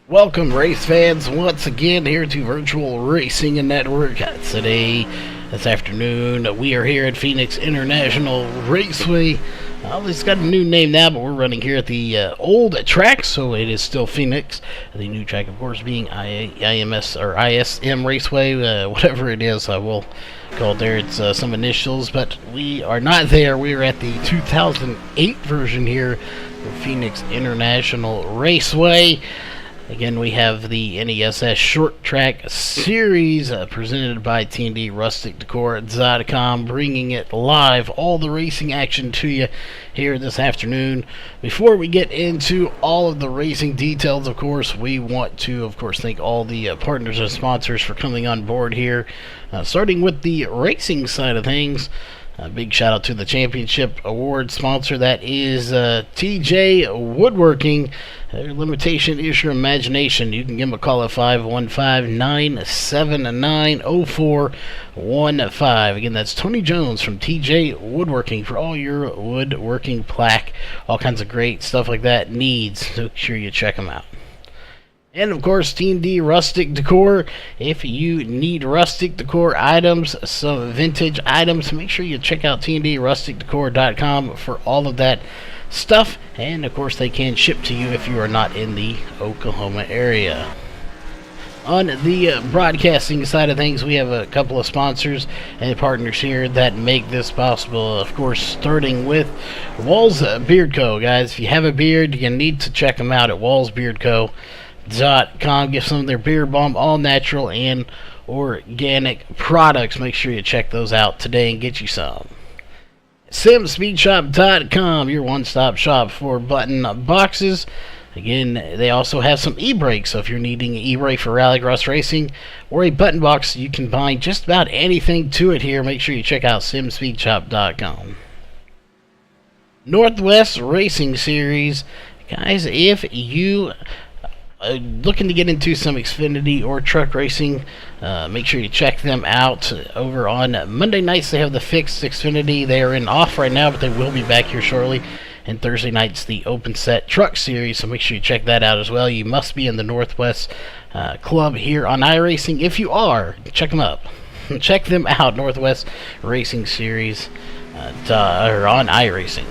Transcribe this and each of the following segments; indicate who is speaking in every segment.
Speaker 1: Welcome, race fans, once again here to Virtual Racing Network. Today, this afternoon, we are here at Phoenix International Raceway. It's got a new name now, but we're running here at the old track, so it is still Phoenix. The new track, of course, being IMS or ISM Raceway, whatever it is, I will call it there. It's some initials, but we are not there. We are at the 2008 version here of Phoenix International Raceway. Again, we have the NESS Short Track Series presented by TNDRusticDecor.com, bringing it live, all the racing action to you here this afternoon. Before we get into all of the racing details, of course, we want to, thank all the partners and sponsors for coming on board here. Starting with the racing side of things, a big shout out to the championship award sponsor, that is TJ Woodworking. Their limitation is your imagination. You can give them a call at 515-979-0415. Again, that's Tony Jones from TJ Woodworking for all your woodworking plaque, all kinds of great stuff like that needs. So make sure you check them out. And of course, T&D Rustic Decor. If you need rustic decor items, some vintage items, make sure you check out TNDRusticDecor.com for all of that stuff. And of course, they can ship to you if you are not in the Oklahoma area. On the broadcasting side of things, we have a couple of sponsors and partners here that make this possible. Of course, starting with Walls Beard Co. Guys, if you have a beard, you need to check them out at wallsbeardco.com. Get some of their beard balm, all natural and organic products. Make sure you check those out today and get you some. SimSpeedShop.com, your one-stop shop for button boxes. Again, they also have some e-brakes, so if you're needing an e-brake for rallycross racing or a button box, you can find just about anything to it here. Make sure you check out SimSpeedShop.com. Northwest Racing Series. Guys, if you looking to get into some Xfinity or truck racing, make sure you check them out over on Monday nights. They have the fixed Xfinity. They are in off right now, but they will be back here shortly. And Thursday nights, the Open Set Truck Series, so make sure you check that out as well. You must be in the Northwest Club here on iRacing. If you are, check them up. Check them out, Northwest Racing Series or on iRacing.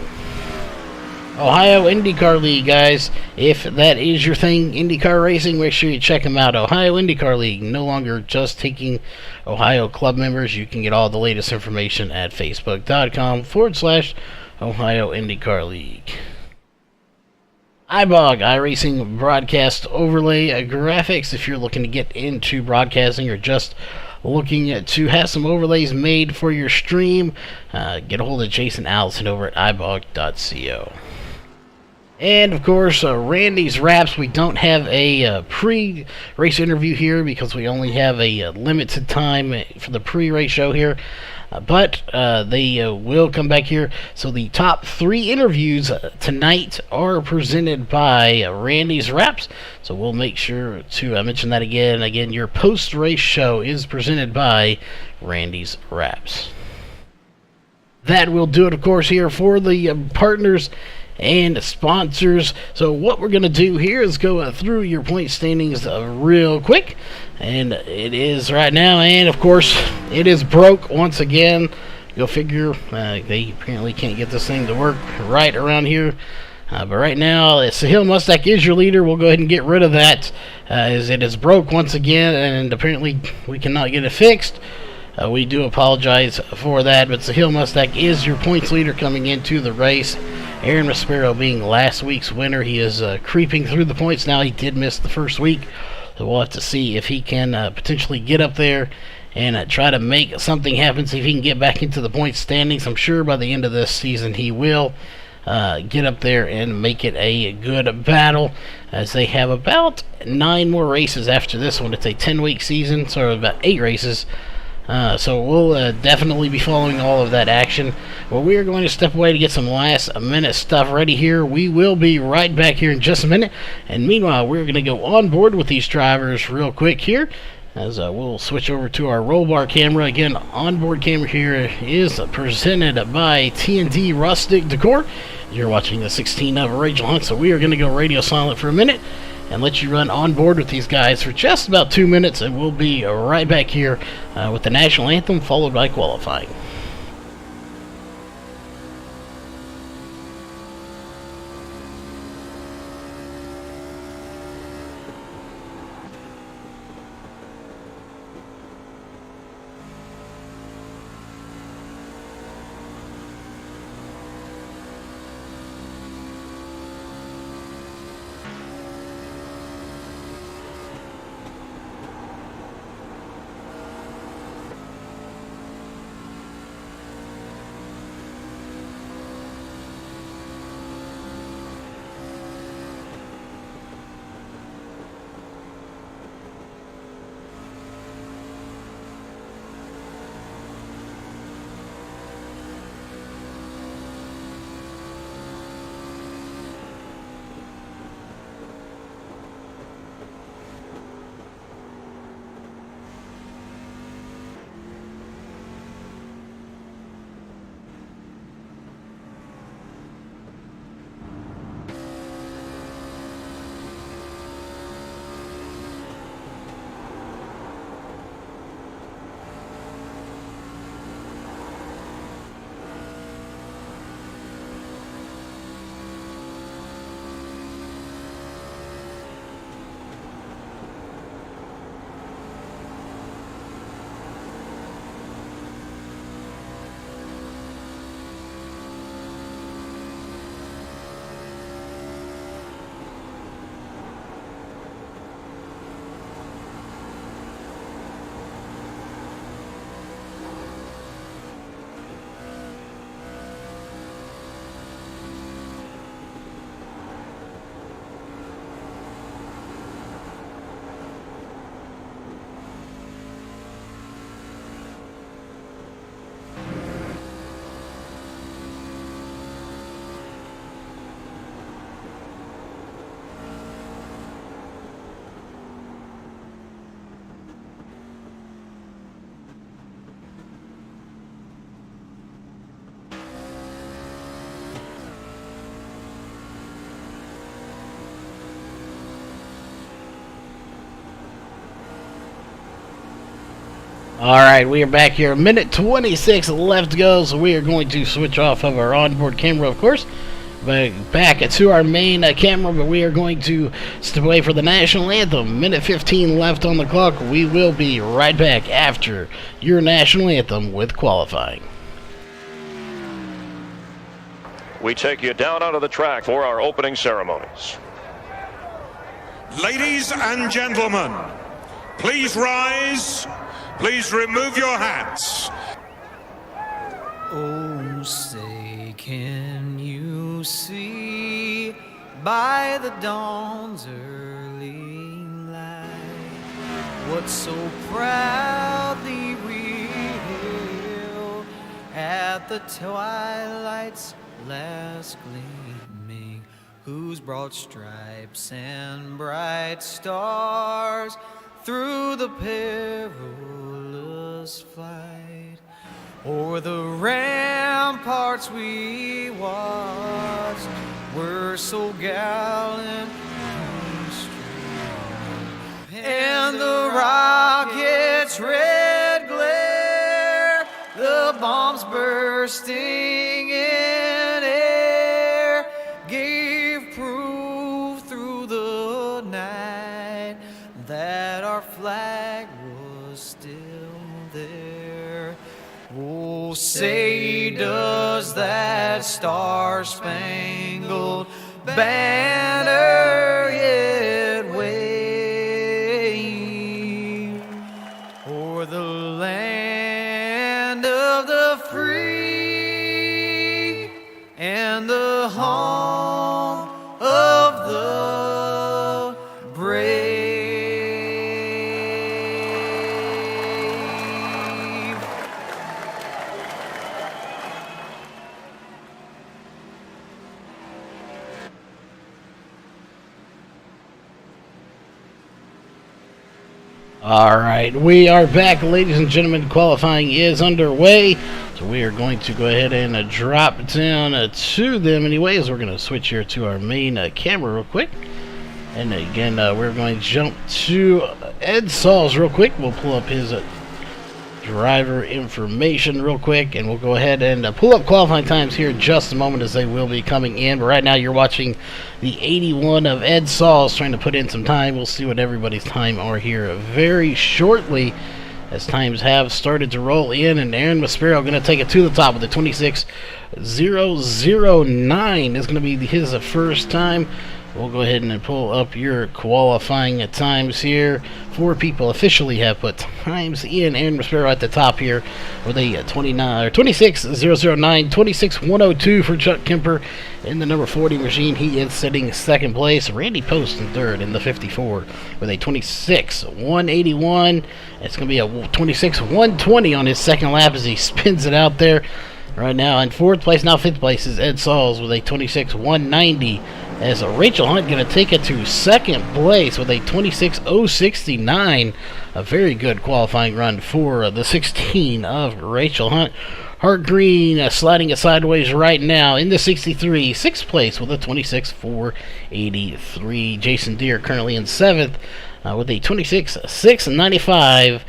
Speaker 1: Ohio IndyCar League, guys. If that is your thing, IndyCar racing, make sure you check them out. Ohio IndyCar League, no longer just taking Ohio club members. You can get all the latest information at facebook.com/Ohio IndyCar League. iBog, iRacing Broadcast Overlay Graphics. If you're looking to get into broadcasting or just looking to have some overlays made for your stream, get a hold of Jason Allison over at ibog.co. And of course, Randy's Wraps. We don't have a pre-race interview here because we only have a limited time for the pre-race show here. But they will come back here. So the top 3 interviews tonight are presented by Randy's Wraps. So we'll make sure to mention that again. Again, your post-race show is presented by Randy's Wraps. That will do it, of course, here for the partners and sponsors. So what we're going to do here is go through your point standings real quick. And it is right now, and of course, it is broke once again. Go figure, they apparently can't get this thing to work right around here. But right now, Sahil Mustak is your leader. We'll go ahead and get rid of that, as it is broke once again, and apparently we cannot get it fixed. We do apologize for that, but Sahil Mustak is your points leader coming into the race. Aaron Maspero being last week's winner. He is creeping through the points now. He did miss the first week, so we'll have to see if he can potentially get up there and try to make something happen, see if he can get back into the point standings. I'm sure by the end of this season he will get up there and make it a good battle, as they have about 9 more races after this one. It's a 10-week season, so about 8 races. So we'll definitely be following all of that action. Well, we are going to step away to get some last-minute stuff ready here. We will be right back here in just a minute. And meanwhile, we're going to go on board with these drivers real quick here, as we'll switch over to our roll bar camera. Again, onboard camera here is presented by T&D Rustic Decor. You're watching the 16 of Rachel Hunt, so we are going to go radio silent for a minute. and let you run on board with these guys for just about 2 minutes, and we'll be right back here with the national anthem followed by qualifying. Alright, we are back here. 1:26 left to go, so we are going to switch off of our onboard camera, of course. But back to our main camera, but we are going to step away for the national anthem. 1:15 left on the clock. We will be right back after your national anthem with qualifying.
Speaker 2: We take you down onto the track for our opening ceremonies.
Speaker 3: Ladies and gentlemen, please rise. Please remove your hats.
Speaker 4: Oh, say, can you see by the dawn's early light what so proudly we hailed at the twilight's last gleaming, whose broad stripes and bright stars through the perilous flight o'er the ramparts we watched were so gallantly streaming, and the rocket's red glare, the bombs bursting in air, gave proof through the night that our flag was still there. Oh, say, does that star-spangled banner yet wave o'er the land of the free and the home of the brave?
Speaker 1: Alright, we are back, ladies and gentlemen. Qualifying is underway, so we are going to go ahead and drop down to them anyways. We're going to switch here to our main camera real quick. And again, we're going to jump to Ed Sauls real quick. We'll pull up his driver information real quick, and we'll go ahead and pull up qualifying times here in just a moment as they will be coming in. But right now you're watching the 81 of Ed Sauls trying to put in some time. We'll see what everybody's time are here very shortly as times have started to roll in, and Aaron Maspero going to take it to the top with the 26.009 is going to be his first time. We'll go ahead and pull up your qualifying times here. 4 people officially have put times in. Aaron Maspero at the top here with a 26.009, 26.102 for Chuck Kemper in the number 40 machine. He is sitting second place. Randy Post in third in the 54 with a 26.181. It's going to be a 26.120 on his second lap as he spins it out there. Right now in fourth place, now fifth place is Ed Sauls with a 26.190. As Rachel Hunt going to take it to second place with a 26.069. A very good qualifying run for the 16 of Rachel Hunt. Hart Green sliding it sideways right now in the 63. Sixth place with a 26.483. Jason Deere currently in seventh with a 26.695.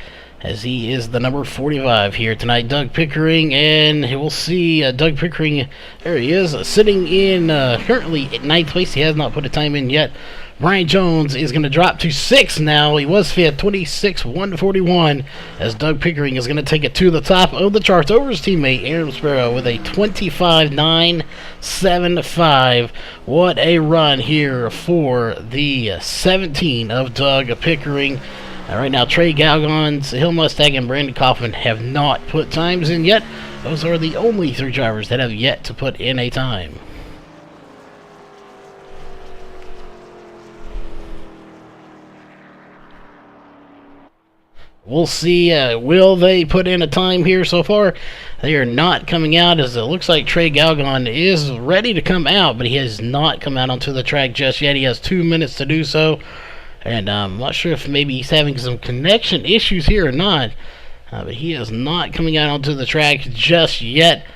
Speaker 1: As he is the number 45 here tonight. Doug Pickering, and we'll see Doug Pickering, there he is, sitting in currently at ninth place. He has not put a time in yet. Brian Jones is going to drop to 6th now. He was fifth, 26.141, as Doug Pickering is going to take it to the top of the charts over his teammate Aaron Sparrow with a 25.975. What a run here for the 17 of Doug Pickering. Right now, Trey Galgon, Sahil Mustang, and Brandon Kaufman have not put times in yet. Those are the only 3 drivers that have yet to put in a time. We'll see, will they put in a time here so far? They are not coming out, as it looks like Trey Galgon is ready to come out, but he has not come out onto the track just yet. He has 2 minutes to do so. And I'm not sure if maybe he's having some connection issues here or not. But he is not coming out onto the track just yet.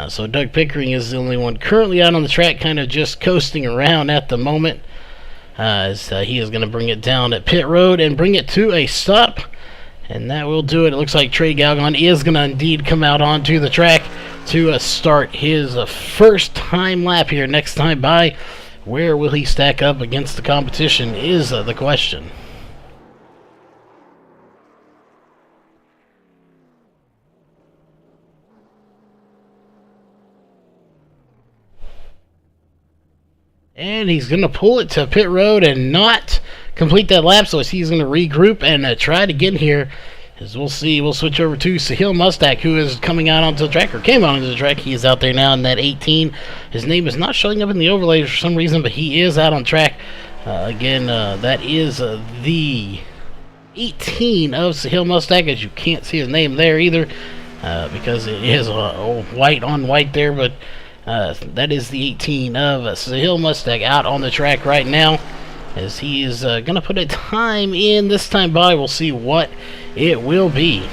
Speaker 1: So Doug Pickering is the only one currently out on the track, kind of just coasting around at the moment. As he is going to bring it down at pit road and bring it to a stop. And that will do it. It looks like Trey Galgon is going to indeed come out onto the track to start his first time lap here next time by. Where will he stack up against the competition is the question. And he's going to pull it to pit road and not complete that lap, so he's going to regroup and try to get here. As we'll see, we'll switch over to Sahil Mustak, who is coming out onto the track, or came out onto the track. He is out there now in that 18. His name is not showing up in the overlays for some reason, but he is out on track. Again, that is the 18 of Sahil Mustak, as you can't see his name there either, because it is white on white there, but that is the 18 of Sahil Mustak out on the track right now, as he is going to put a time in this time by. We'll see what it will be.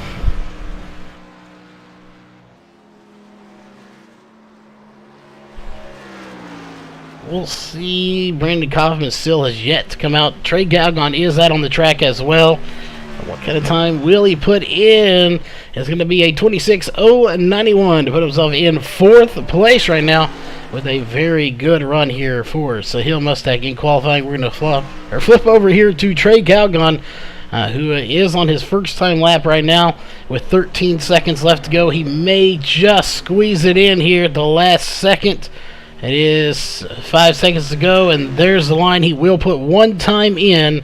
Speaker 1: We'll see. Brandon Kaufman still has yet to come out. Trey Galgon is out on the track as well. What kind of time will he put in? It's going to be a 26.091 to put himself in fourth place right now with a very good run here for Sahil Mustak in qualifying. We're going to flip over here to Trey Galgon, who is on his first time lap right now with 13 seconds left to go. He may just squeeze it in here at the last second. It is 5 seconds to go, and there's the line. He will put one time in,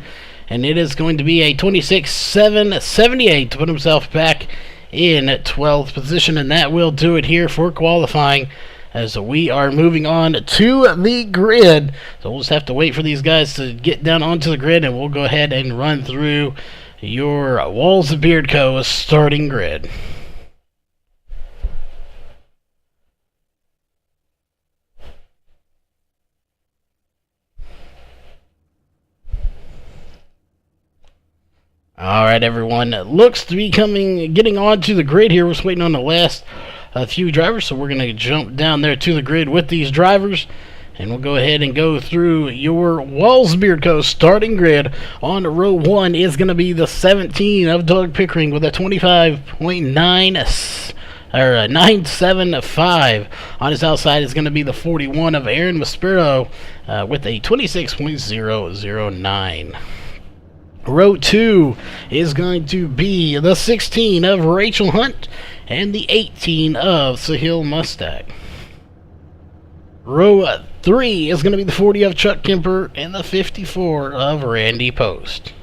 Speaker 1: and it is going to be a 26.778 to put himself back in 12th position, and that will do it here for qualifying as we are moving on to the grid. So we'll just have to wait for these guys to get down onto the grid, and we'll go ahead and run through your Walls of Beard Co. starting grid. Alright, everyone, it looks to be getting onto the grid here. We're just waiting on the last few drivers, so we're going to jump down there to the grid with these drivers. And we'll go ahead and go through your Walls-Beard Co. starting grid. On row 1 is going to be the 17 of Doug Pickering with a 25.975. On his outside is going to be the 41 of Aaron Maspero with a 26.009. Row 2 is going to be the 16 of Rachel Hunt and the 18 of Sahil Mustak. Row 3 is going to be the 40 of Chuck Kemper and the 54 of Randy Post.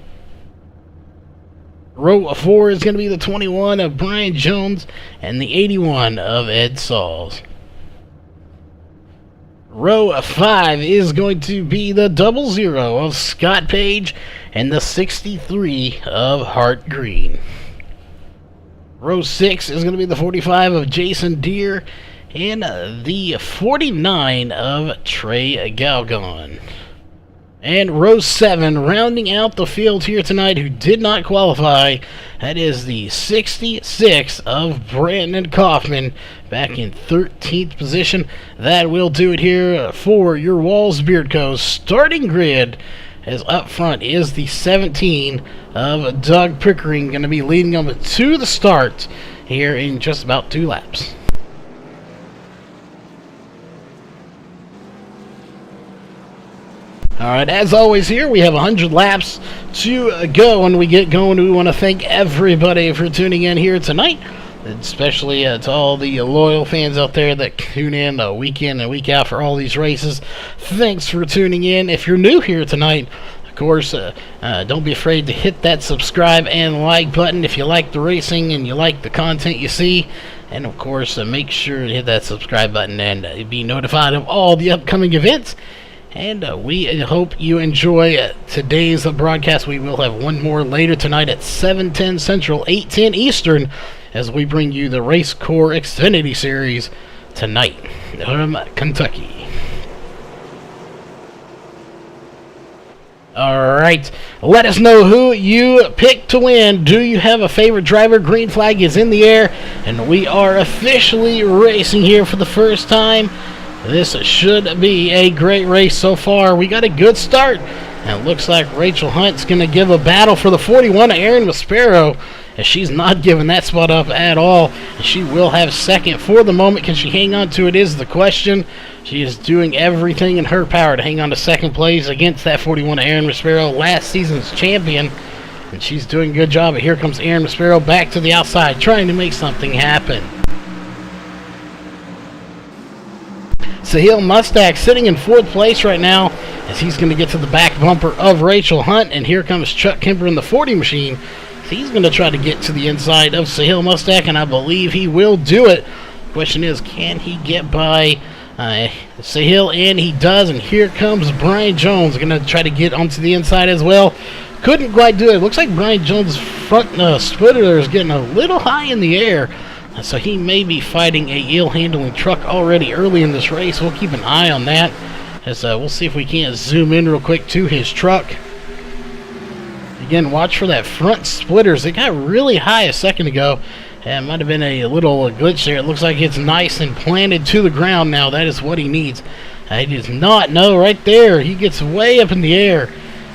Speaker 1: Row 4 is going to be the 21 of Brian Jones and the 81 of Ed Sauls. Row 5 is going to be the 00 of Scott Page and the 63 of Hart Green. Row 6 is going to be the 45 of Jason Deere and the 49 of Trey Galgon. And row 7, rounding out the field here tonight, who did not qualify, that is the 66 of Brandon Kaufman, back in 13th position. That will do it here for your Walls-Beard Co. starting grid, as up front is the 17 of Doug Pickering, going to be leading them to the start here in just about 2 laps. Alright, as always here, we have 100 laps to go when we get going. We want to thank everybody for tuning in here tonight, especially to all the loyal fans out there that tune in week in and week out for all these races. Thanks for tuning in. If you're new here tonight, of course, don't be afraid to hit that subscribe and like button if you like the racing and you like the content you see. And of course, make sure to hit that subscribe button and be notified of all the upcoming events. And we hope you enjoy today's broadcast. We will have one more later tonight at 7:10 Central, 8:10 Eastern, as we bring you the Race Core Xfinity Series tonight from Kentucky. Alright, let us know who you picked to win. Do you have a favorite driver? Green flag is in the air, and we are officially racing here for the first time. This should be a great race so far. We got a good start, and it looks like Rachel Hunt's going to give a battle for the 41 of Aaron Maspero, as she's not giving that spot up at all. She will have second for the moment. Can she hang on to it is the question. She is doing everything in her power to hang on to second place against that 41 of Aaron Maspero, last season's champion, and she's doing a good job. But here comes Aaron Maspero back to the outside, trying to make something happen. Sahil Mustak sitting in 4th place right now, as he's going to get to the back bumper of Rachel Hunt. And here comes Chuck Kemper in the 40 machine. He's going to try to get to the inside of Sahil Mustak, and I believe he will do it. Question is, can he get by Sahil? And he does. And here comes Brian Jones, going to try to get onto the inside as well. Couldn't quite do it. Looks like Brian Jones' front splitter is getting a little high in the air. So he may be fighting a ill-handling truck already early in this race. We'll keep an eye on that, as we'll see if we can't zoom in real quick to his truck. Again, watch for that front splitters. It got really high a second ago. It might have been a little glitch there. It looks like it's nice and planted to the ground now. That is what he needs. He does not know right there. He gets way up in the air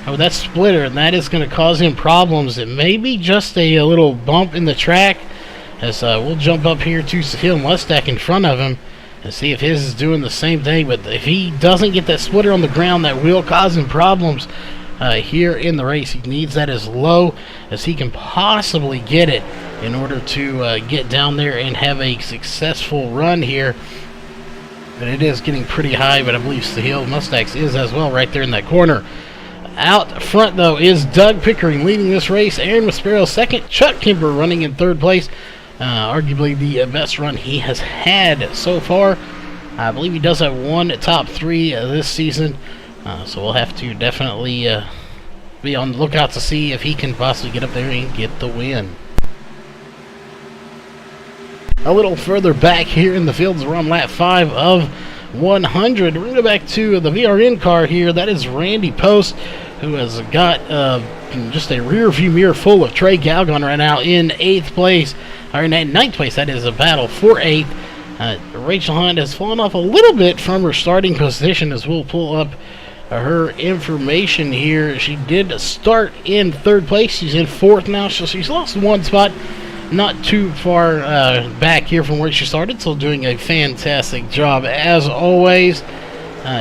Speaker 1: with that splitter, and that is going to cause him problems. It may be just a little bump in the track, as we'll jump up here to Sahil Mustak in front of him and see if his is doing the same thing. But if he doesn't get that splitter on the ground, that will cause him problems here in the race. He needs that as low as he can possibly get it in order to get down there and have a successful run here. But it is getting pretty high, but I believe Sahil Mustak's is as well right there in that corner. Out front, though, is Doug Pickering leading this race. Aaron Maspero second. Chuck Kemper running in 3rd place. Arguably the best run he has had so far. I believe he does have one top 3 this season. So we'll have to definitely be on the lookout to see if he can possibly get up there and get the win. A little further back here in the fields, we're on lap 5 of 100. We're going to go back to the VRN car here. That is Randy Post, who has got just a rear view mirror full of Trey Galgon right now in 8th place, or in 9th place. That is a battle for 8th. Rachel Hunt has fallen off a little bit from her starting position, as we'll pull up her information here. She did start in 3rd place. She's in 4th now, so she's lost 1 spot. Not too far back here from where she started, so doing a fantastic job as always.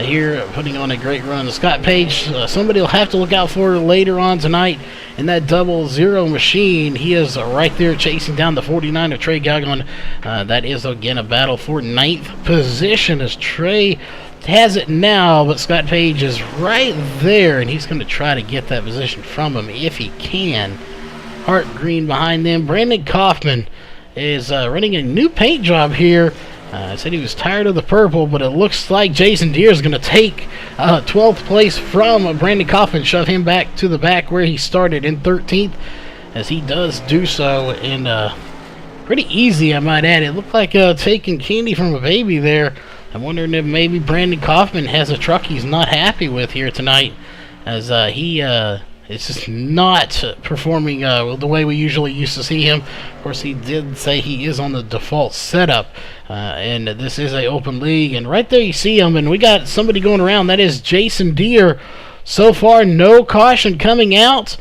Speaker 1: Here, putting on a great run. Scott Page, somebody will have to look out for later on tonight in that 00 machine. He is right there chasing down the 49 of Trey Galgon. That is, again, a battle for 9th position as Trey has it now, but Scott Page is right there, and he's going to try to get that position from him if he can. Hart Green behind them. Brandon Kaufman is running a new paint job here. Said he was tired of the purple, but it looks like Jason Deere is going to take 12th place from Brandon Kaufman, shove him back to the back where he started in 13th, as he does do so in pretty easy, I might add. It looked like taking candy from a baby there. I'm wondering if maybe Brandon Kaufman has a truck he's not happy with here tonight, as he is just not performing the way we usually used to see him. Of course, he did say he is on the default setup, and this is a open league. And right there you see him, and we got somebody going around. That is Jason Deere. So far, no caution coming out,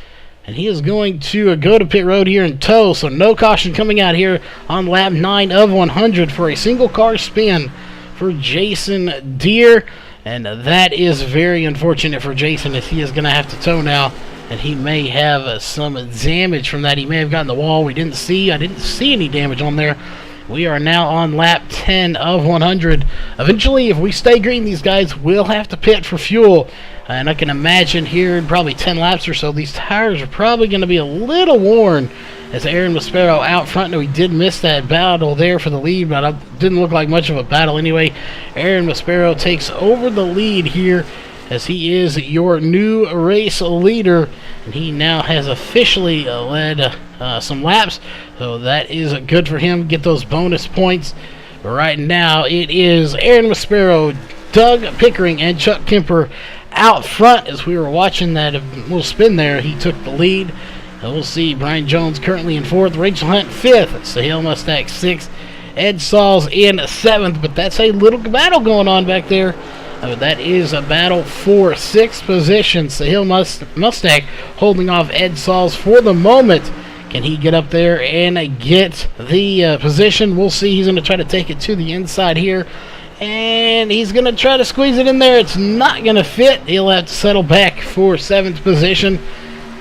Speaker 1: and he is going to go to pit road here in tow. So no caution coming out here on lap 9 of 100 for a single car spin for Jason Deere. And that is very unfortunate for Jason, as he is going to have to tow now. And he may have some damage from that. He may have gotten the wall. I didn't see any damage on there. We are now on lap 10 of 100. Eventually, if we stay green, these guys will have to pit for fuel. And I can imagine here in probably 10 laps or so, these tires are probably going to be a little worn, as Aaron Maspero out front. No, he did miss that battle there for the lead, but it didn't look like much of a battle anyway. Aaron Maspero takes over the lead here, as he is your new race leader, and he now has officially led some laps, so that is good for him. Get those bonus points. But right now it is Aaron Maspero, Doug Pickering, and Chuck Kemper out front. As we were watching that little spin there, he took the lead. We'll see Brian Jones currently in 4th, Rachel Hunt 5th, Sahil Mustak 6th, Ed Sauls in 7th, but that's a little battle going on back there. That is a battle for 6th position. Sahil Mustak holding off Ed Sauls for the moment. Can he get up there and get the position? We'll see. He's going to try to take it to the inside here, and he's going to try to squeeze it in there. It's not going to fit. He'll have to settle back for 7th position.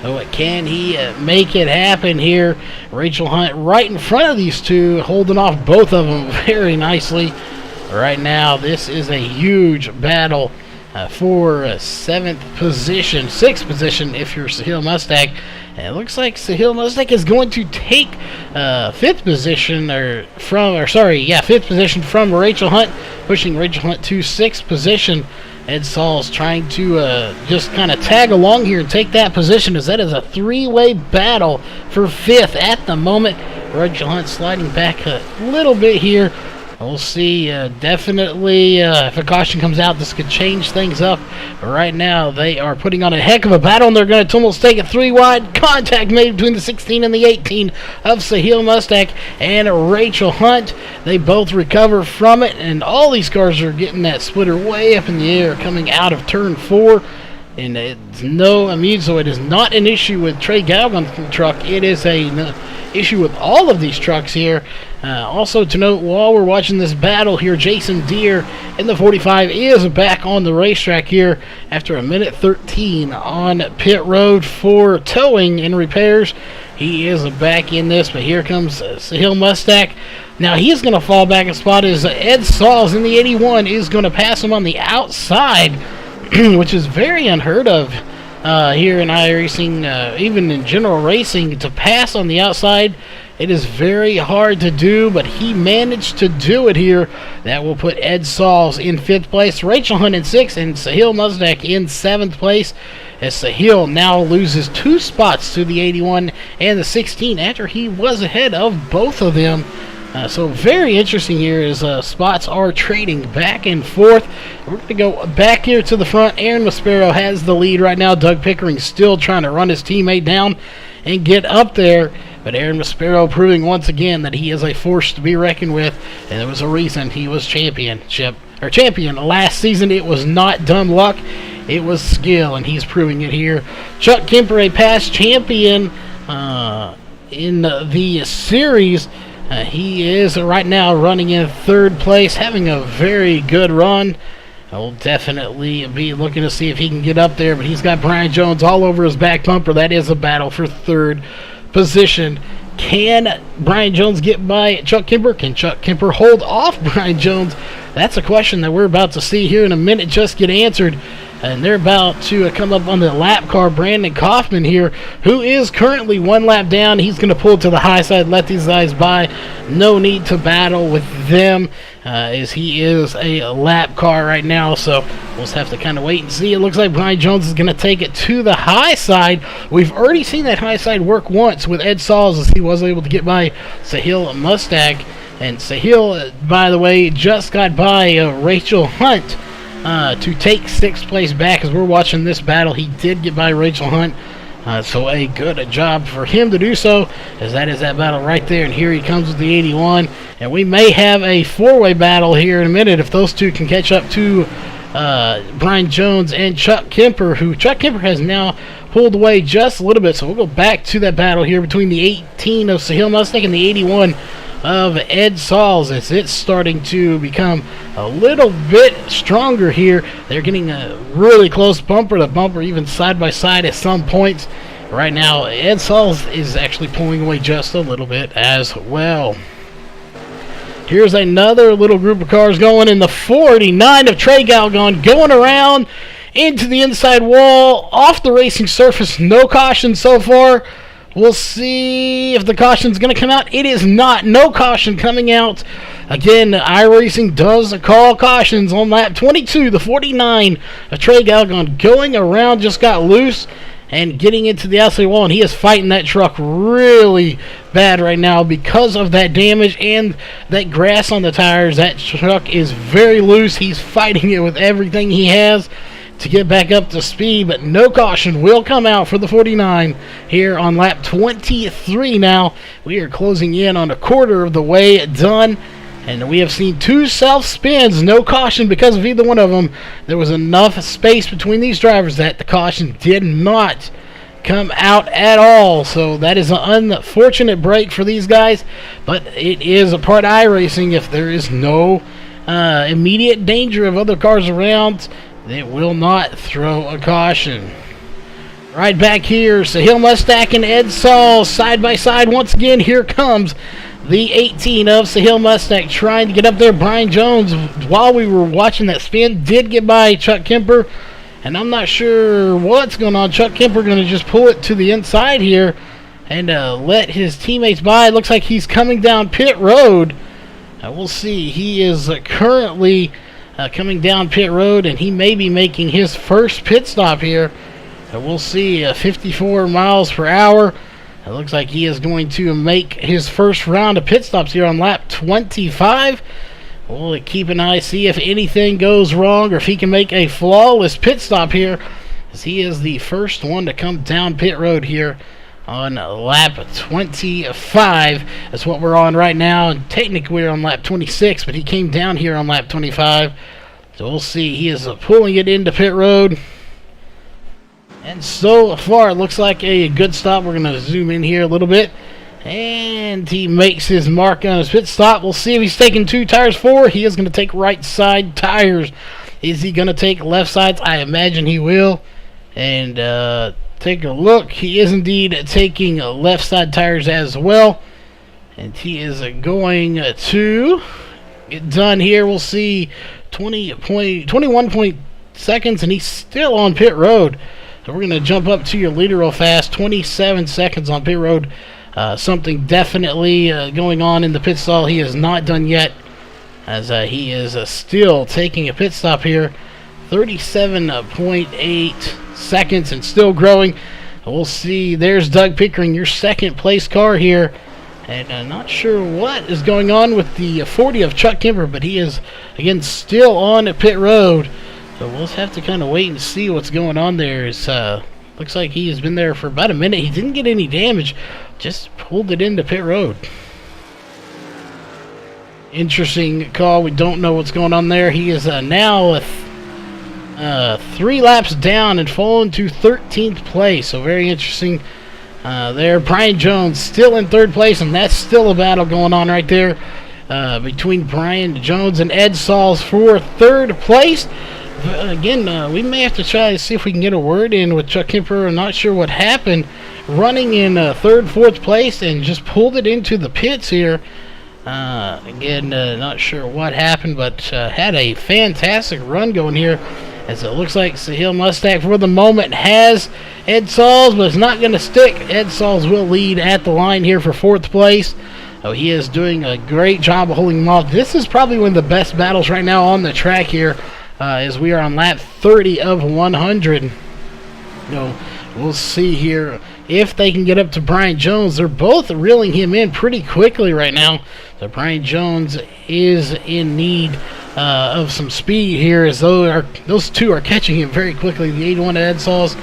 Speaker 1: So can he make it happen here? Rachel Hunt right in front of these two, holding off both of them very nicely. Right now, this is a huge battle for 7th position, 6th position if you're Sahil Mustak. And it looks like Sahil Mustak is going to take 5th position, 5th position from Rachel Hunt, pushing Rachel Hunt to 6th position. Ed Sauls trying to just kind of tag along here and take that position, as that is a 3-way battle for 5th at the moment. Rachel Hunt sliding back a little bit here. We'll see. Definitely, if a caution comes out, this could change things up. But right now, they are putting on a heck of a battle, and they're going to almost take it 3 wide. Contact made between the 16 and the 18 of Sahil Mustak and Rachel Hunt. They both recover from it, and all these cars are getting that splitter way up in the air coming out of turn 4. And it's so it is not an issue with Trey Galgon's truck. It is a issue with all of these trucks here. Also to note, while we're watching this battle here, Jason Deere in the 45 is back on the racetrack here after a minute 13 on pit road for towing and repairs. He is back in this, but here comes Sahil Mustak. Now he's going to fall back a spot as Ed Sauls in the 81 is going to pass him on the outside, which is very unheard of here in iRacing, even in general racing, to pass on the outside. It is very hard to do, but he managed to do it here. That will put Ed Sauls in 5th place, Rachel Hunt in 6th, and Sahil Mustak in 7th place, as Sahil now loses 2 spots to the 81 and the 16 after he was ahead of both of them. So very interesting here as spots are trading back and forth. We're going to go back here to the front. Aaron Maspero has the lead right now. Doug Pickering still trying to run his teammate down and get up there. But Aaron Maspero proving once again that he is a force to be reckoned with, and there was a reason he was champion last season. It was not dumb luck, it was skill, and he's proving it here. Chuck Kemper, a past champion in the series. He is right now running in third place, having a very good run. I'll definitely be looking to see if he can get up there, but he's got Brian Jones all over his back bumper. That is a battle for third position. Can Brian Jones get by Chuck Kemper? Can Chuck Kemper hold off Brian Jones? That's a question that we're about to see here in a minute just get answered. And they're about to come up on the lap car. Brandon Kaufman here, who is currently one lap down. He's going to pull to the high side, let these guys by. No need to battle with them, as he is a lap car right now. So we'll just have to kind of wait and see. It looks like Brian Jones is going to take it to the high side. We've already seen that high side work once with Ed Sauls, as he was able to get by Sahil Mustang. And Sahil, by the way, just got by Rachel Hunt to take sixth place back. As we're watching this battle, he did get by Rachel Hunt, so a good job for him to do so, as that is that battle right there. And here he comes with the 81, and we may have a four-way battle here in a minute if those two can catch up to Brian Jones and Chuck Kemper, who Chuck Kemper has now pulled away just a little bit. So we'll go back to that battle here between the 18 of Sahil Mustang and the 81 of Ed Sauls, as it's starting to become a little bit stronger here. They're getting a really close bumper to bumper, even side by side at some points. Right now, Ed Sauls is actually pulling away just a little bit as well. Here's another little group of cars going in the 49 of Trey Galgon, going around into the inside wall, off the racing surface. No caution so far. We'll see if the caution's going to come out. It is not. No caution coming out. Again, iRacing does call cautions on lap 22. The 49 of Trey Galgon going around just got loose and getting into the outside wall, and he is fighting that truck really bad right now because of that damage and that grass on the tires. That truck is very loose. He's fighting it with everything he has to get back up to speed, but no caution will come out for the 49 here on lap 23 now. We are closing in on a quarter of the way done, and we have seen two self-spins. No caution because of either one of them. There was enough space between these drivers that the caution did not come out at all. So that is an unfortunate break for these guys, but it is a part of iRacing. If there is no immediate danger of other cars around, they will not throw a caution. Right back here, Sahil Mustang and Ed Sauls side by side once again. Here comes the 18 of Sahil Mustang trying to get up there. Brian Jones, while we were watching that spin, did get by Chuck Kemper, and I'm not sure what's going on. Chuck Kemper going to just pull it to the inside here and let his teammates by. It looks like he's coming down pit road. We'll see. He is currently coming down pit road, and he may be making his first pit stop here. We'll see. 54 miles per hour. It looks like he is going to make his first round of pit stops here on lap 25. We'll keep an eye, see if anything goes wrong or if he can make a flawless pit stop here, as he is the first one to come down pit road here on lap 25. That's what we're on right now, and technically we're on lap 26, but he came down here on lap 25. So we'll see. He is pulling it into pit road, and so far it looks like a good stop. We're going to zoom in here a little bit, and he makes his mark on his pit stop. We'll see if he's taking two tires forward. He is going to take right side tires. Is he going to take left sides? I imagine he will. And take a look. He is indeed taking left side tires as well, and he is going to get done here. We'll see 21 seconds, and he's still on pit road. So we're going to jump up to your leader real fast. 27 seconds on pit road. Something definitely going on in the pit stall. He is not done yet, as he is still taking a pit stop here. 37.8 seconds and still growing. We'll see. There's Doug Pickering, your second place car here, and I'm not sure what is going on with the 40 of Chuck Kemper, but he is again still on pit road. So we'll have to kind of wait and see what's going on there. As looks like he has been there for about a minute. He didn't get any damage, just pulled it into pit road. Interesting call. We don't know what's going on there. He is now 3 laps down and fallen to 13th place. So very interesting there. Brian Jones still in 3rd place, and that's still a battle going on right there between Brian Jones and Ed Sauls for 3rd place. Again, we may have to try to see if we can get a word in with Chuck Kemper. I'm not sure what happened. Running in 3rd, 4th place and just pulled it into the pits here. Again, not sure what happened, but had a fantastic run going here, as it looks like Sahil Mustang for the moment has Ed Sauls, but it's not going to stick. Ed Sauls will lead at the line here for 4th place. Oh, he is doing a great job of holding him off. This is probably one of the best battles right now on the track here, as we are on lap 30 of 100. We'll see here if they can get up to Brian Jones. They're both reeling him in pretty quickly right now. So Brian Jones is in need of some speed here, as those two are catching him very quickly. The 81 of Ed Sauls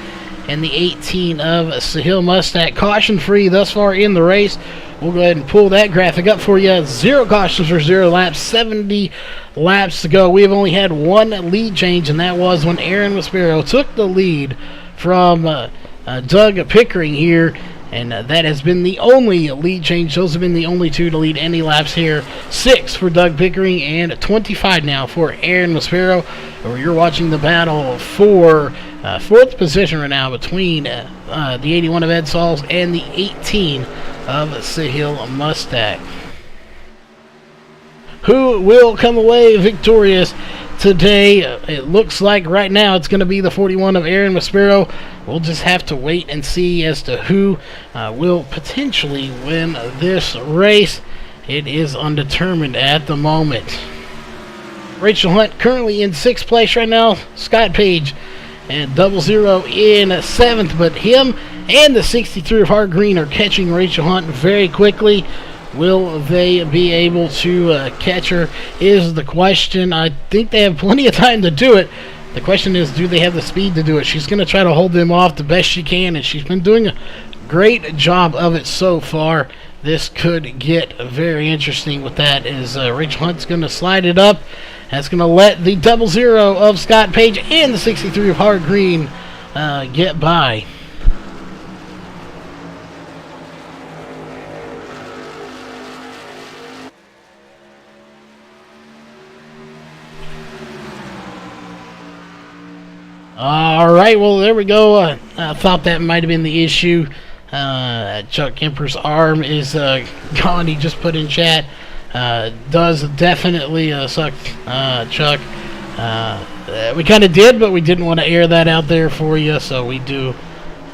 Speaker 1: and the 18 of Sahil Mustang. Caution free thus far in the race. We'll go ahead and pull that graphic up for you. 0 cautions for 0 laps, 70 laps to go. We have only had 1 lead change, and that was when Aaron Maspero took the lead from Doug Pickering here, and that has been the only lead change. Those have been the only 2 to lead any laps here. 6 for Doug Pickering and 25 now for Aaron Maspero. You're watching the battle for 4th position right now between the 81 of Ed Sauls and the 18 of Sahil Mustang. Who will come away victorious today? It looks like right now it's going to be the 41 of Aaron Maspero. We'll just have to wait and see as to who will potentially win this race. It is undetermined at the moment. Rachel Hunt currently in 6th place right now. Scott Page and 00 in 7th, but him and the 63 of Hard Green are catching Rachel Hunt very quickly. Will they be able to catch her is the question. I think they have plenty of time to do it. The question is, do they have the speed to do it? She's going to try to hold them off the best she can, and she's been doing a great job of it so far. This could get very interesting with that, as Rachel Hunt's going to slide it up. That's going to let the 00 of Scott Page and the 63 of Hard Green get by. All right, well, there we go. I thought that might have been the issue. Chuck Kemper's arm is gone. He just put in chat. Does definitely suck, Chuck. We kind of did, but we didn't want to air that out there for you, so we do.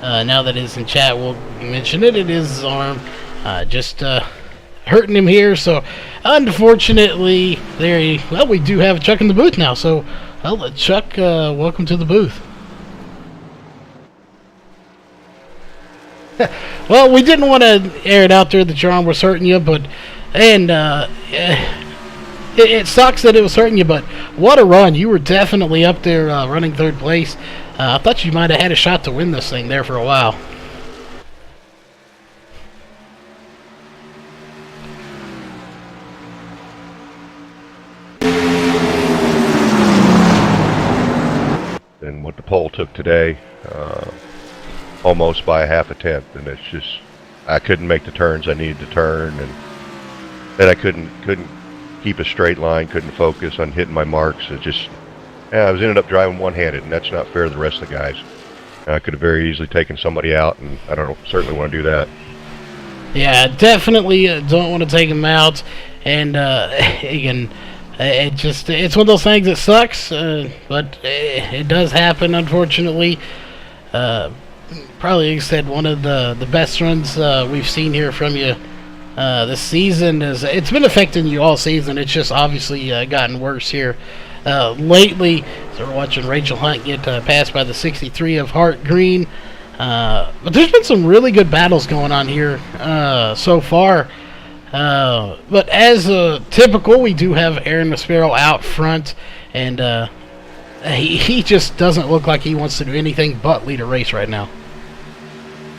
Speaker 1: Now that it's in chat, we'll mention it. It is his arm. Just hurting him here, so unfortunately, we do have Chuck in the booth now, so Chuck, welcome to the booth. Well, we didn't want to air it out there that your arm was hurting you, it sucks that it was hurting you, but what a run. You were definitely up there running 3rd place. I thought you might have had a shot to win this thing there for a while.
Speaker 5: And what the pole took today, almost by a half a tenth, and it's just, I couldn't make the turns I needed to turn, and then I couldn't keep a straight line, couldn't focus on hitting my marks. It just, I was ended up driving one-handed, and that's not fair to the rest of the guys. I could have very easily taken somebody out, and I don't certainly want to do that. Yeah,
Speaker 1: definitely don't want to take them out, and again, it's one of those things that sucks, but it does happen, unfortunately. Probably, like I said, one of the best runs we've seen here from you this season. It's been affecting you all season. It's just obviously gotten worse here lately. So we're watching Rachel Hunt get passed by the 63 of Hart Green. But there's been some really good battles going on here so far. But as typical, we do have Aaron Maspero out front, and he just doesn't look like he wants to do anything but lead a race right now.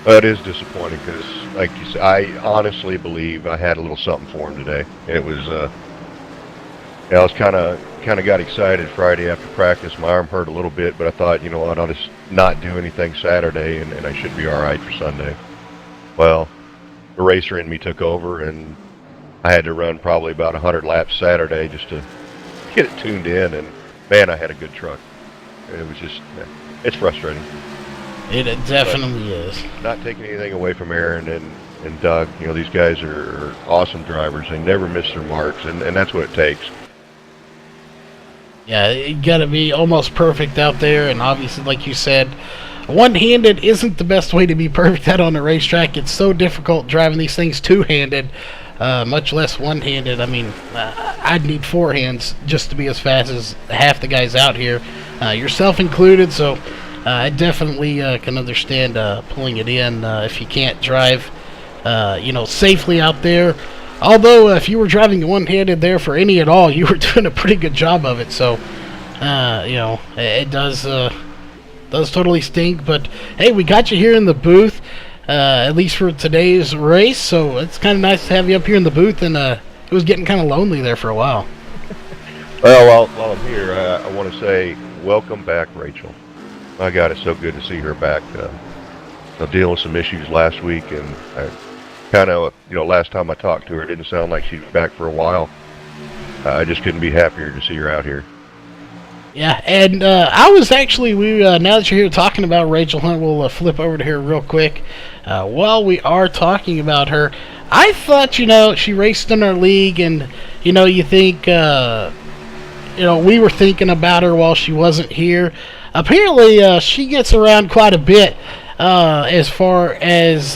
Speaker 5: It is disappointing because, like you said, I honestly believe I had a little something for him today. It was, I was kind of got excited Friday after practice. My arm hurt a little bit, but I thought, you know what, I'll just not do anything Saturday, and I should be all right for Sunday. Well, the racer in me took over, and I had to run probably about 100 laps Saturday just to get it tuned in, and man, I had a good truck. It was just, it's frustrating.
Speaker 1: It definitely is.
Speaker 5: Not taking anything away from Aaron and Doug. You know, these guys are awesome drivers. They never miss their marks, and that's what it takes.
Speaker 1: Yeah, you got to be almost perfect out there, and obviously, like you said, one-handed isn't the best way to be perfect out on the racetrack. It's so difficult driving these things two-handed, much less one-handed. I mean, I'd need four hands just to be as fast as half the guys out here, yourself included, so I definitely can understand pulling it in if you can't drive, safely out there. Although, if you were driving one-handed there for any at all, you were doing a pretty good job of it. So, it does totally stink. But hey, we got you here in the booth, at least for today's race. So it's kind of nice to have you up here in the booth. And it was getting kind of lonely there for a while.
Speaker 5: Well, while I'm here, I want to say welcome back, Rachel. My God, it's so good to see her back. Dealing with some issues last week, and I kind of, last time I talked to her, it didn't sound like she was back for a while. I just couldn't be happier to see her out here.
Speaker 1: Yeah, and I was actually, now that you're here talking about Rachel Hunt, we'll flip over to her real quick. While we are talking about her, I thought, she raced in our league, and, you think, we were thinking about her while she wasn't here. Apparently, she gets around quite a bit. As far as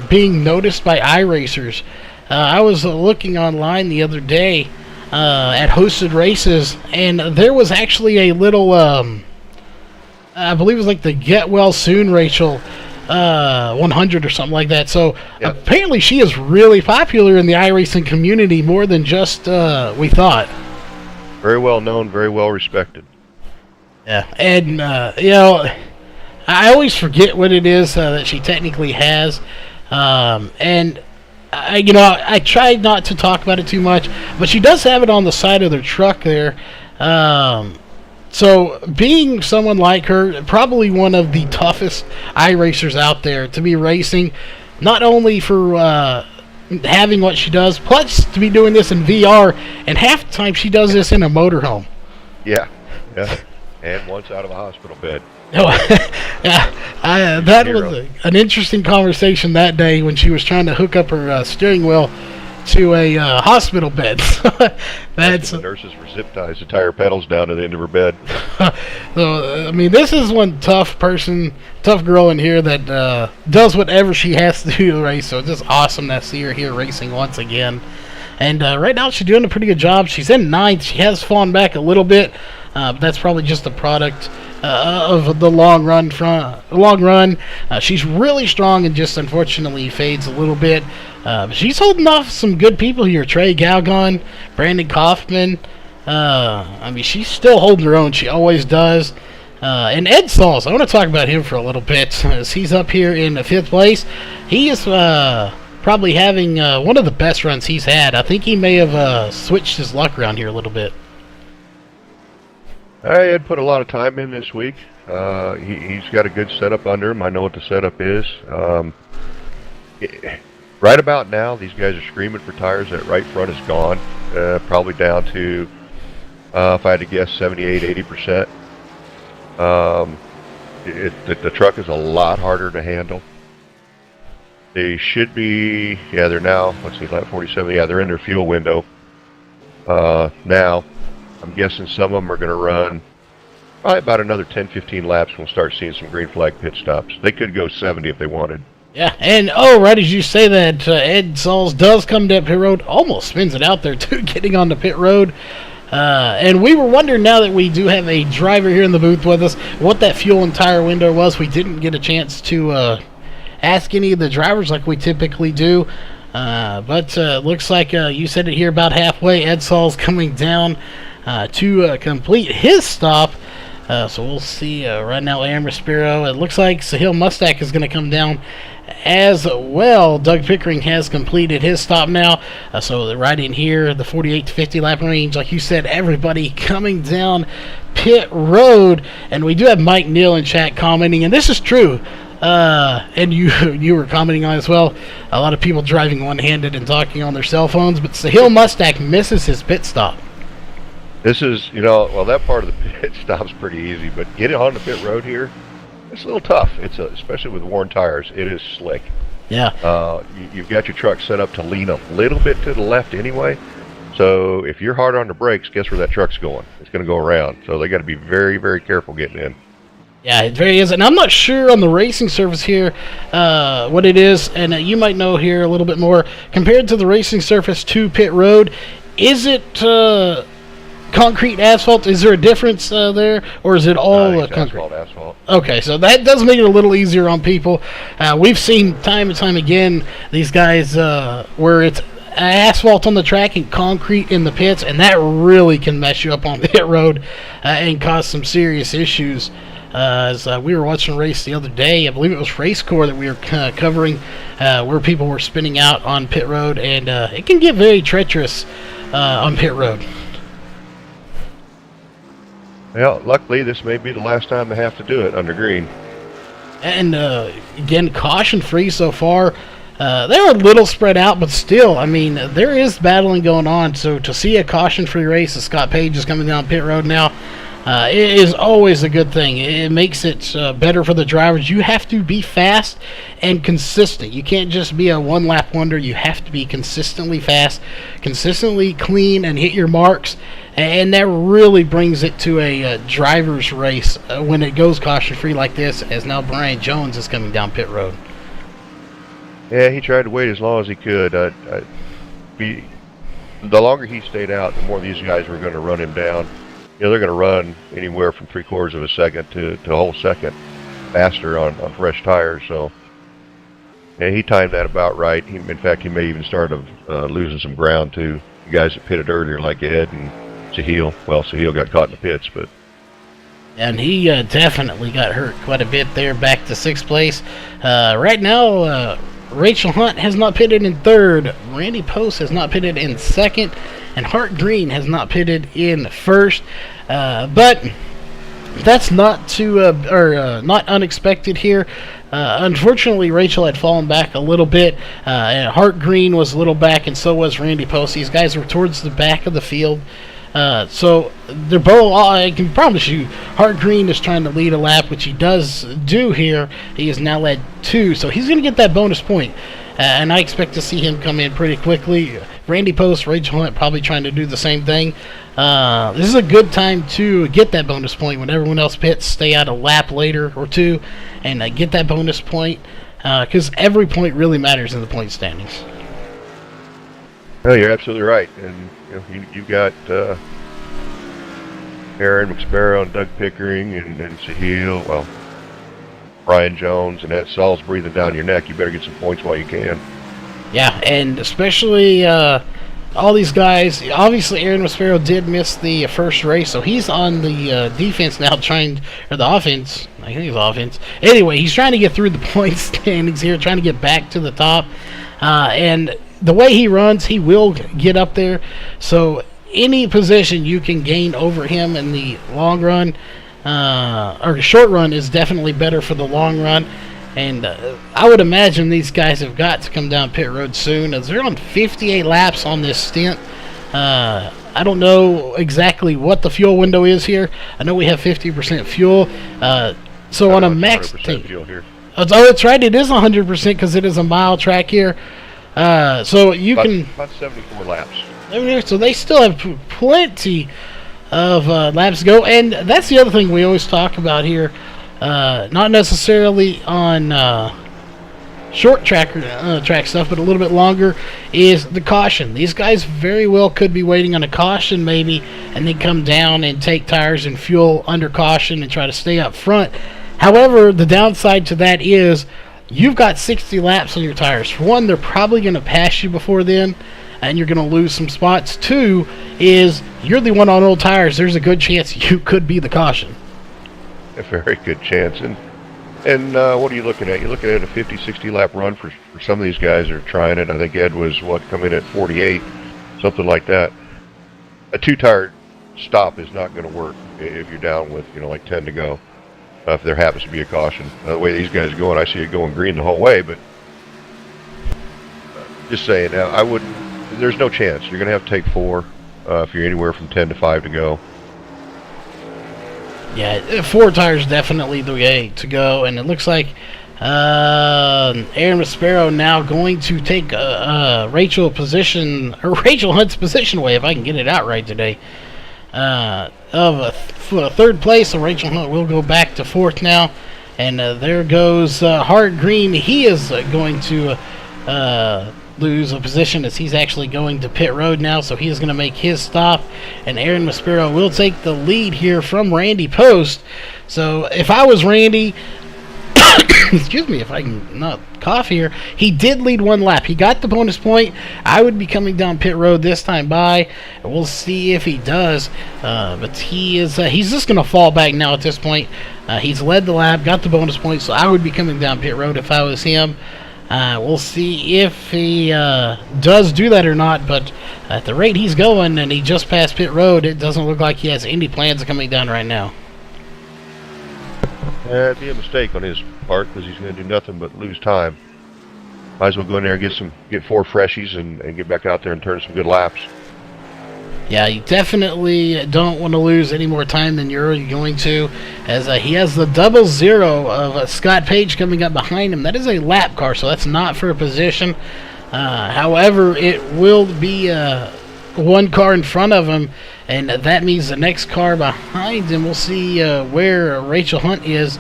Speaker 1: being noticed by iRacers. I was looking online the other day at hosted races, and there was actually a little, I believe it was like the Get Well Soon Rachel 100 or something like that. So
Speaker 5: yep.
Speaker 1: Apparently she is really popular in the iRacing community, more than just we thought.
Speaker 5: Very well known, very well respected.
Speaker 1: Yeah, and, I always forget what it is that she technically has, and I tried not to talk about it too much, but she does have it on the side of their truck there. So being someone like her, probably one of the toughest iRacers out there to be racing, not only for having what she does, plus to be doing this in VR, and half the time she does this in a motorhome.
Speaker 5: Yeah, and once out of a hospital bed.
Speaker 1: Oh, yeah, that was an interesting conversation that day when she was trying to hook up her steering wheel to a hospital bed. That's
Speaker 5: the nurses were zip ties to tie her pedals down to the end of her bed.
Speaker 1: So, I mean, this is one tough girl in here that does whatever she has to do to race. So it's just awesome to see her here racing once again. And right now she's doing a pretty good job. She's in 9th. She has fallen back a little bit, but that's probably just a product of the long run. She's really strong and just unfortunately fades a little bit. But she's holding off some good people here. Trey Galgon, Brandon Kaufman. She's still holding her own. She always does. And Ed Sauls, I want to talk about him for a little bit, as he's up here in 5th place. He is probably having one of the best runs he's had. I think he may have switched his luck around here a little bit.
Speaker 5: I had put a lot of time in this week. He's got a good setup under him. I know what the setup is. Right about now, these guys are screaming for tires. That right front is gone. Probably down to, if I had to guess, 78-80%. The truck is a lot harder to handle. They should be, they're now, let's see, lap 47. Yeah, they're in their fuel window. Now, I'm guessing some of them are going to run probably about another 10-15 laps, and we'll start seeing some green flag pit stops. They could go 70 if they wanted.
Speaker 1: Yeah, and right as you say that, Ed Sauls does come to pit road, almost spins it out there too, getting on the pit road. And we were wondering, now that we do have a driver here in the booth with us, what that fuel and tire window was. We didn't get a chance to ask any of the drivers like we typically do. But looks like you said it here about halfway. Ed Sauls coming down to complete his stop. So we'll see right now. Aaron Respiro. It looks like Sahil Mustak is going to come down as well. Doug Pickering has completed his stop now. So right in here, the 48 to 50 lap range, like you said, everybody coming down pit road. And we do have Mike Neal in chat commenting, and this is true. And you were commenting on it as well. A lot of people driving one-handed and talking on their cell phones, but Sahil Mustang misses his pit stop.
Speaker 5: This is, well, that part of the pit stop's pretty easy, but getting on the pit road here, it's a little tough. Especially with worn tires, it is slick.
Speaker 1: Yeah.
Speaker 5: You've got your truck set up to lean a little bit to the left anyway. So if you're hard on the brakes, guess where that truck's going? It's going to go around. So they got to be very, very careful getting in.
Speaker 1: Yeah, it very is. And I'm not sure on the racing surface here what it is, and you might know here a little bit more. Compared to the racing surface to pit road, is it concrete asphalt? Is there a difference there, or is it all concrete?
Speaker 5: Asphalt.
Speaker 1: Okay, so that does make it a little easier on people. We've seen time and time again these guys where it's asphalt on the track and concrete in the pits, and that really can mess you up on the pit road and cause some serious issues. As we were watching a race the other day, I believe it was Race Core that we were covering, where people were spinning out on pit road, and it can get very treacherous on pit road.
Speaker 5: Well, luckily, this may be the last time they have to do it under green.
Speaker 1: And again, caution-free so far. They're a little spread out, but still, I mean, there is battling going on. So to see a caution-free race as Scott Page is coming down pit road now, it is always a good thing. It makes it better for the drivers. You have to be fast and consistent. You can't just be a one-lap wonder. You have to be consistently fast, consistently clean, and hit your marks. And that really brings it to a driver's race when it goes caution-free like this, as now Brian Jones is coming down pit road.
Speaker 5: Yeah, he tried to wait as long as he could. The longer he stayed out, the more these guys were going to run him down. They're going to run anywhere from 3/4 of a second to a whole second faster on fresh tires. So, yeah, he timed that about right. In fact, he may even start losing some ground to the guys that pitted earlier, like Ed and Sahil. Well, Sahil got caught in the pits, but...
Speaker 1: And he definitely got hurt quite a bit there, back to 6th place. Right now, Rachel Hunt has not pitted in 3rd. Randy Post has not pitted in 2nd. And Hart Green has not pitted in 1st. But that's not not unexpected here. Unfortunately, Rachel had fallen back a little bit. And Hart Green was a little back, and so was Randy Post. These guys were towards the back of the field. So they're both, I can promise you, Hart Green is trying to lead a lap, which he does do here. He has now led 2, so he's going to get that bonus point. And I expect to see him come in pretty quickly. Randy Post, Rachel Hunt probably trying to do the same thing. This is a good time to get that bonus point when everyone else pits. Stay out a lap later or 2 and get that bonus point, because every point really matters in the point standings.
Speaker 5: No, you're absolutely right. And you've got Aaron McSparrow and Doug Pickering and Sahil, well, Brian Jones, and that Saul's breathing down your neck. You better get some points while you can. Yeah,
Speaker 1: and especially all these guys. Obviously, Aaron McSparrow did miss the first race, so he's on the defense now, or the offense. I think it's offense. Anyway, he's trying to get through the point standings here, trying to get back to the top. And the way he runs, he will get up there. So any position you can gain over him in the long run, or short run, is definitely better for the long run. And I would imagine these guys have got to come down pit road soon, as they're on 58 laps on this stint. I don't know exactly what the fuel window is here. I know we have 50% fuel. So on a max tank. Oh, that's right. It is 100% because it is a mile track here. So you can...
Speaker 5: About 74 laps.
Speaker 1: So they still have plenty of laps to go. And that's the other thing we always talk about here. Not necessarily on short track stuff, but a little bit longer, is the caution. These guys very well could be waiting on a caution maybe, and then come down and take tires and fuel under caution and try to stay up front. However, the downside to that is you've got 60 laps on your tires. For one, they're probably going to pass you before then, and you're going to lose some spots. 2 is you're the one on old tires. There's a good chance you could be the caution.
Speaker 5: A very good chance. And And what are you looking at? You're looking at a 50, 60 lap run for some of these guys that are trying it. I think Ed was, come in at 48, something like that. A two-tire stop is not going to work if you're down with, like 10 to go. If there happens to be a caution. The way these guys are going, I see it going green the whole way, but just saying, there's no chance. You're going to have to take 4 if you're anywhere from 10 to 5 to go.
Speaker 1: Yeah, 4 tires definitely the way to go, and it looks like Aaron Maspero now going to take Rachel Hunt's position away, if I can get it out right today, of third place. So Rachel Hunt will go back to 4th now, and there goes Hard Green. He is going to lose a position as he's actually going to pit road now, so he is going to make his stop, and Aaron Maspero will take the lead here from Randy Post. So if I was Randy, excuse me if I can not cough here, he did lead 1 lap. He got the bonus point. I would be coming down pit road this time by. We'll see if he does, but he's just going to fall back now at this point. He's led the lap, got the bonus point, so I would be coming down pit road if I was him. We'll see if he does do that or not, but at the rate he's going, and he just passed pit road, it doesn't look like he has any plans of coming down right now.
Speaker 5: It'd be a mistake on his part because he's going to do nothing but lose time. Might as well go in there and get 4 freshies and get back out there and turn some good laps.
Speaker 1: Yeah, you definitely don't want to lose any more time than you're going to, as he has the 0-0 of Scott Page coming up behind him. That is a lap car, so that's not for a position. However, it will be 1 car in front of him, and that means the next car behind him. We'll see where Rachel Hunt is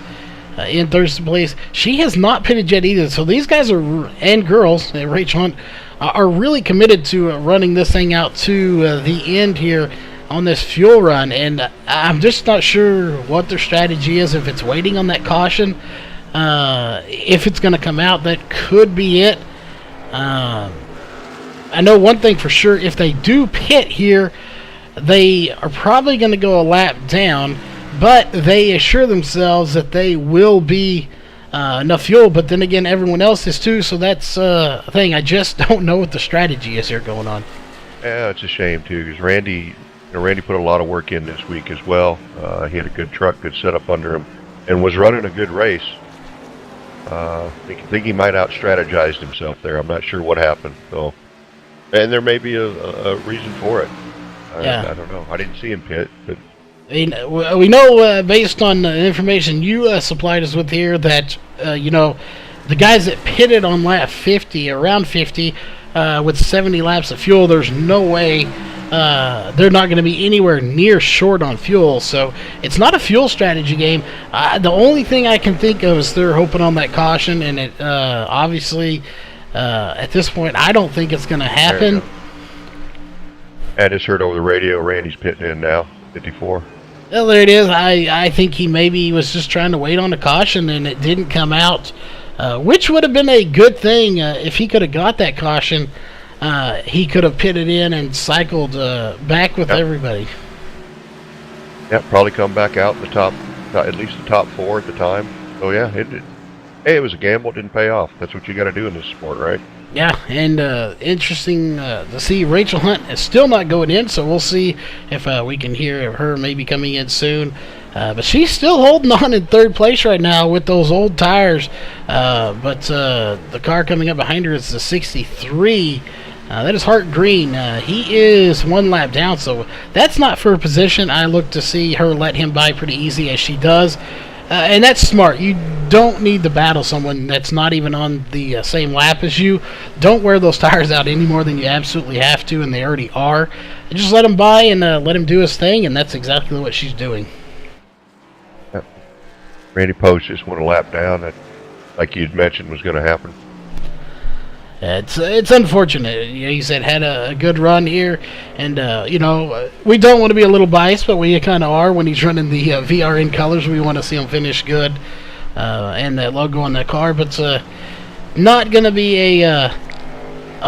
Speaker 1: in 3rd place. She has not pitted yet either, so these guys and girls, Rachel Hunt, are really committed to running this thing out to the end here on this fuel run, and I'm just not sure what their strategy is. If it's waiting on that caution, if it's going to come out, that could be it. I know one thing for sure: if they do pit here, they are probably going to go a lap down, but they assure themselves that they will be enough fuel, but then again, everyone else is too, so that's a thing. I just don't know what the strategy is here going on.
Speaker 5: Yeah, it's a shame too, because Randy put a lot of work in this week as well. He had a good truck, good setup under him, and was running a good race. I think he might out-strategized himself there. I'm not sure what happened, so, and there may be a reason for it. I don't know. I didn't see him pit, but
Speaker 1: we know based on the information you supplied us with here that the guys that pitted on lap 50, around 50, with 70 laps of fuel, there's no way they're not going to be anywhere near short on fuel. So it's not a fuel strategy game. The only thing I can think of is they're hoping on that caution, and it obviously at this point I don't think it's going to happen.
Speaker 5: I just heard over the radio Randy's pitting in now, 54.
Speaker 1: Well, there it is. I think he maybe was just trying to wait on a caution, and it didn't come out, which would have been a good thing. If he could have got that caution, he could have pitted in and cycled back with everybody.
Speaker 5: Yeah, probably come back out in the top, at least the top 4 at the time. Oh yeah, it was a gamble. It didn't pay off. That's what you got to do in this sport, right?
Speaker 1: Yeah, and interesting to see Rachel Hunt is still not going in, so we'll see if we can hear her maybe coming in soon. But she's still holding on in 3rd place right now with those old tires. But the car coming up behind her is the 63. That is Hart Green. He is 1 lap down, so that's not for a position. I look to see her let him by pretty easy, as she does. And that's smart. You don't need to battle someone that's not even on the same lap as you. Don't wear those tires out any more than you absolutely have to, and they already are. Just let him by and let him do his thing, and that's exactly what she's doing.
Speaker 5: Yep. Randy Post just went a lap down. That, like you'd mentioned, was going to happen.
Speaker 1: It's unfortunate. He said had a good run here, and we don't want to be a little biased, but we kind of are when he's running the VRN colors. We want to see him finish good, and that logo on that car. But not going to be a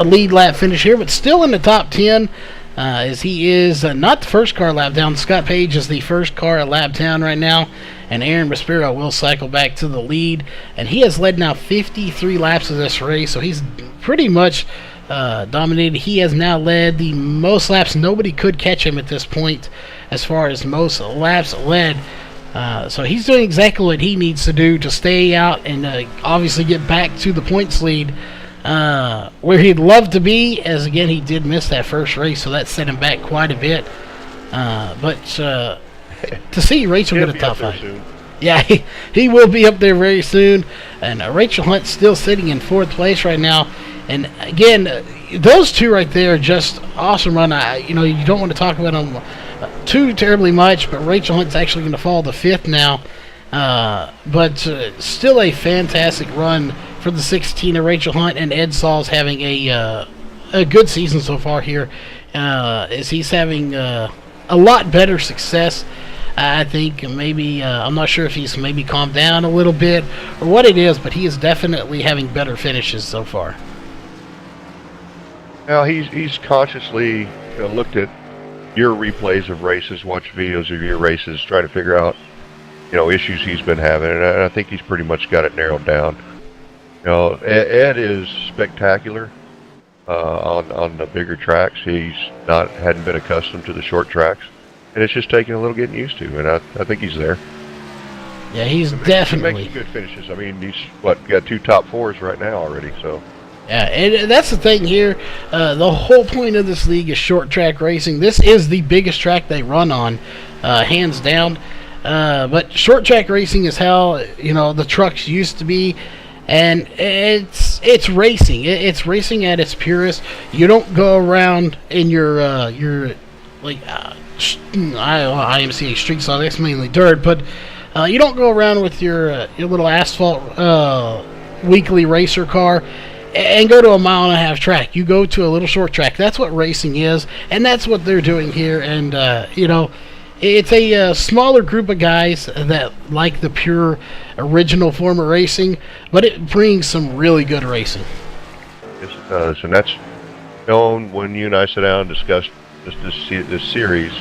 Speaker 1: lead lap finish here, but still in the top 10. as he is not the first car lap down. Scott Page is the first car at lap down right now, and Aaron Maspero will cycle back to the lead, and he has led now 53 laps of this race, so he's pretty much dominated. He has now led the most laps. Nobody could catch him at this point as far as most laps led. So he's doing exactly what he needs to do to stay out and obviously get back to the points lead where he'd love to be, as again he did miss that first race, so that set him back quite a bit. But to see Rachel get a tough fight. Yeah, he will be up there very soon. And Rachel Hunt's still sitting in 4th place right now. And again, those two right there are just awesome run. You don't want to talk about them too terribly much, but Rachel Hunt's actually going to fall to 5th now. But still a fantastic run for the 16 of Rachel Hunt, and Ed Saul's having a good season so far here, as he's having a lot better success. I think maybe, I'm not sure if he's maybe calmed down a little bit or what it is, but he is definitely having better finishes so far.
Speaker 5: Now, he's consciously looked at your replays of races, watched videos of your races, trying to figure out, issues he's been having, and I think he's pretty much got it narrowed down. Ed is spectacular on the bigger tracks. Hadn't been accustomed to the short tracks, and it's just taking a little getting used to, and I think he's there.
Speaker 1: Yeah, he's definitely
Speaker 5: making good finishes. I mean, he's got 2 top 4s right now already, so.
Speaker 1: Yeah, and that's the thing here. The whole point of this league is short track racing. This is the biggest track they run on, hands down. But short track racing is how the trucks used to be, and it's racing. It's racing at its purest. You don't go around in your like IMCA street style. That's mainly dirt, but you don't go around with your little asphalt weekly racer car and go to a 1.5-mile track. You go to a little short track. That's what racing is, and that's what they're doing here. And it's a smaller group of guys that like the pure original form of racing, but it brings some really good racing.
Speaker 5: Yes, it does, and that's known when you and I sit down and discuss this series.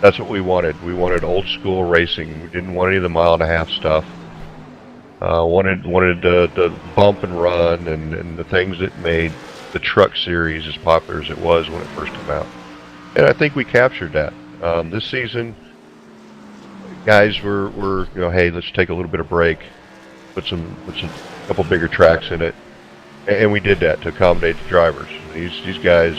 Speaker 5: That's what we wanted. We wanted old school racing. We didn't want any of the 1.5-mile stuff. Wanted the bump and run and the things that made the truck series as popular as it was when it first came out. And I think we captured that. This season, guys were hey, let's take a little bit of break, put a couple bigger tracks in it, and we did that to accommodate the drivers. These guys,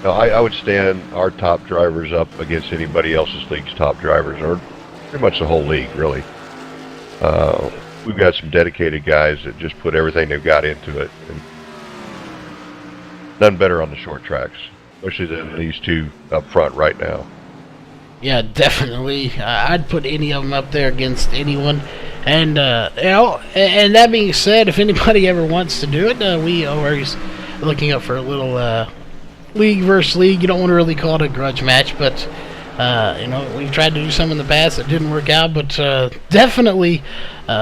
Speaker 5: I would stand our top drivers up against anybody else's league's top drivers, or pretty much the whole league, really. We've got some dedicated guys that just put everything they've got into it, and none better on the short tracks, especially than these two up front right now.
Speaker 1: Yeah, definitely. I'd put any of them up there against anyone. And and that being said, if anybody ever wants to do it, we are always looking up for a little league versus league. You don't want to really call it a grudge match, but we've tried to do some in the past that didn't work out, but definitely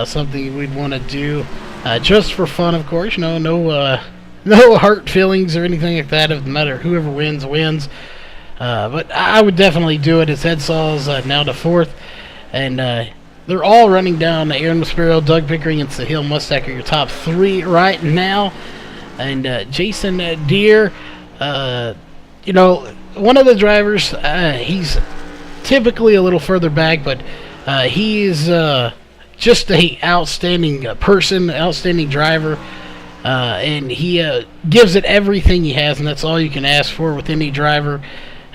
Speaker 1: something we'd want to do just for fun, of course. No hurt feelings or anything like that. No matter whoever wins, wins. But I would definitely do it. It's Ed Saul's now to 4th, and they're all running down. Aaron Maspero, Doug Pickering, and Sahil Mustak are your top 3 right now. And Jason Deere, one of the drivers, he's typically a little further back, but he is just a outstanding person, outstanding driver, and he gives it everything he has, and that's all you can ask for with any driver.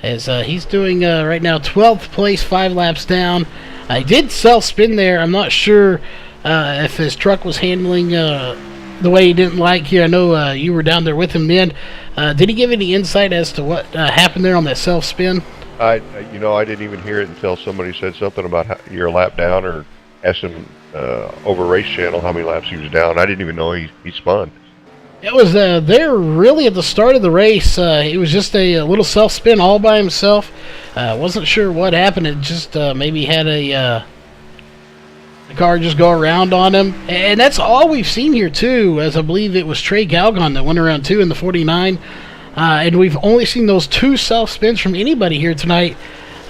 Speaker 1: As he's doing right now 12th place, 5 laps down. I did self-spin there. I'm not sure if his truck was handling the way he didn't like here. I know you were down there with him then. Did he give any insight as to what happened there on that self-spin?
Speaker 5: I didn't even hear it until somebody said something about you're a lap down, or asked him over Race Channel how many laps he was down. I didn't even know he spun.
Speaker 1: It was there really at the start of the race. It was just a little self-spin all by himself. Wasn't sure what happened. It just maybe had the car just go around on him. And that's all we've seen here, too, as I believe it was Trey Galgon that went around, too, in the 49. and we've only seen those 2 self spins from anybody here tonight.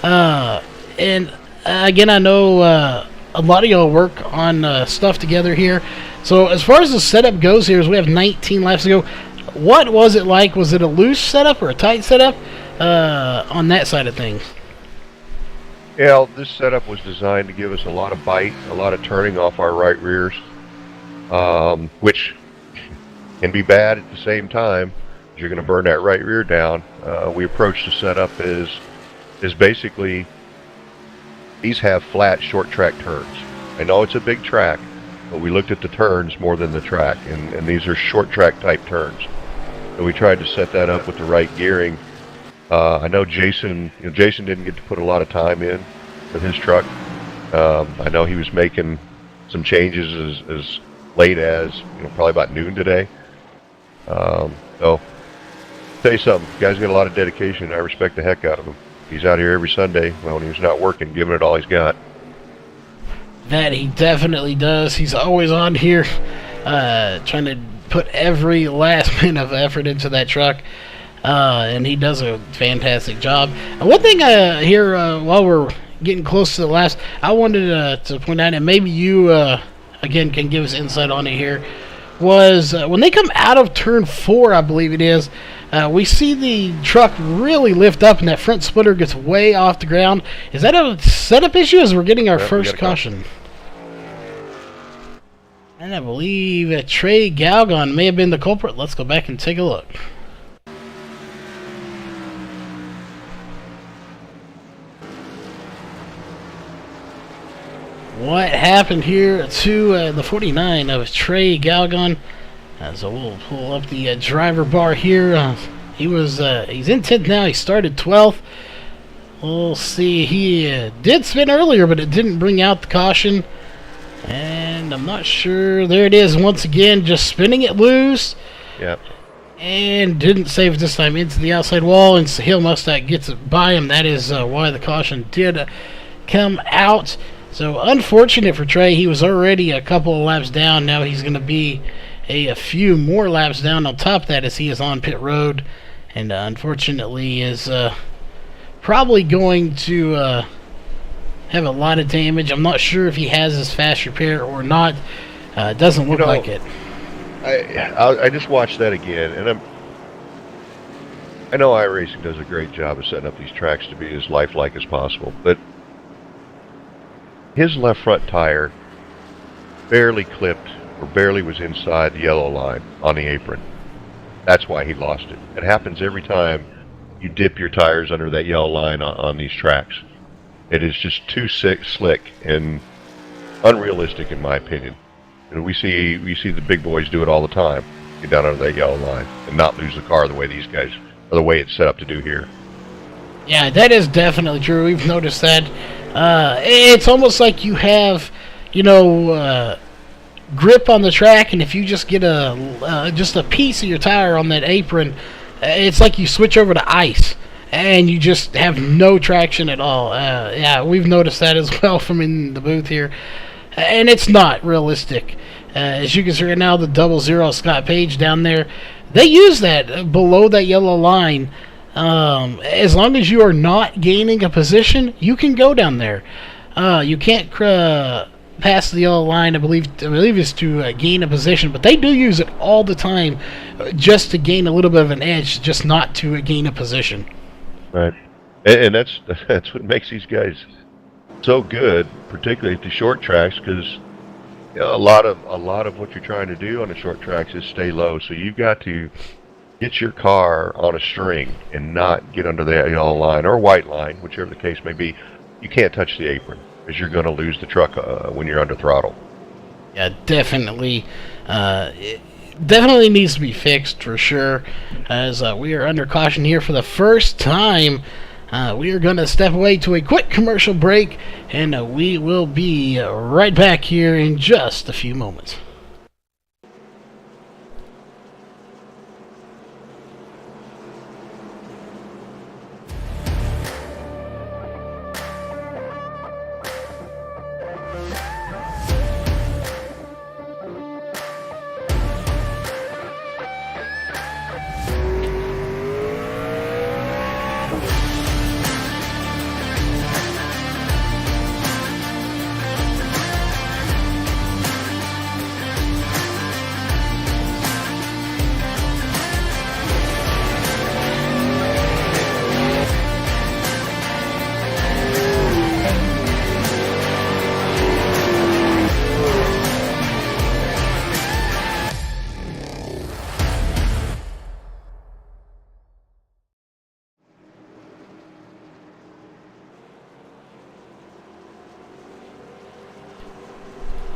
Speaker 1: And again, I know a lot of y'all work on stuff together here. So as far as the setup goes here, as we have 19 laps to go, what was it like? Was it a loose setup or a tight setup on that side of things?
Speaker 5: Yeah, this setup was designed to give us a lot of bite, a lot of turning off our right rears, which can be bad at the same time. You're going to burn that right rear down. We approached the setup as basically these have flat short track turns. I know it's a big track, but we looked at the turns more than the track, and these are short track type turns. So we tried to set that up with the right gearing. I know Jason didn't get to put a lot of time in with his truck. I know he was making some changes as late as probably about noon today. So tell you something, the guy's got a lot of dedication. I respect the heck out of him. He's out here every Sunday when he's not working, giving it all he's got.
Speaker 1: That he definitely does. He's always on here trying to put every last minute of effort into that truck. And he does a fantastic job. One thing here, while we're getting close to the last, I wanted to point out, and maybe you, again, can give us insight on it here, was when they come out of turn 4, I believe it is, we see the truck really lift up, and that front splitter gets way off the ground. Is that a setup issue as we're getting our first caution? And I believe Trey Galgon may have been the culprit. Let's go back and take a look. What happened here to the 49 of Trey Galgon? So we'll pull up the driver bar here. He's in 10th now. He started 12th. We'll see. He did spin earlier, but it didn't bring out the caution. And I'm not sure. There it is once again, just spinning it loose.
Speaker 5: Yep.
Speaker 1: And didn't save it this time into the outside wall. And Sahil Mustak gets it by him. That is why the caution did come out. So unfortunate for Trey. He was already a couple of laps down. Now he's going to be a few more laps down on top of that as he is on pit road. And unfortunately is probably going to have a lot of damage. I'm not sure if he has his fast repair or not. Doesn't look like it.
Speaker 5: I just watched that again, and I know iRacing does a great job of setting up these tracks to be as lifelike as possible, but his left front tire barely clipped or barely was inside the yellow line on the apron. That's why he lost it. It happens every time you dip your tires under that yellow line on these tracks. It is just too slick and unrealistic, in my opinion. And we see the big boys do it all the time. Get down under that yellow line and not lose the car the way these guys, or the way it's set up to do here.
Speaker 1: Yeah, that is definitely true. We've noticed that. It's almost like you have, grip on the track, and if you just get just a piece of your tire on that apron, it's like you switch over to ice, and you just have no traction at all. Yeah, we've noticed that as well from in the booth here, and it's not realistic. As you can see right now, the 00 Scott Page down there, they use that below that yellow line. As long as you are not gaining a position, you can go down there. You can't pass the yellow line, I believe is to gain a position, but they do use it all the time just to gain a little bit of an edge, just not to gain a position.
Speaker 5: Right, and that's what makes these guys so good, particularly at the short tracks, because a lot of what you're trying to do on the short tracks is stay low. So you've got to get your car on a string and not get under the yellow line or white line, whichever the case may be. You can't touch the apron, because you're going to lose the truck when you're under throttle.
Speaker 1: Yeah, definitely. It definitely needs to be fixed for sure. As we are under caution here for the first time, we are going to step away to a quick commercial break, and we will be right back here in just a few moments.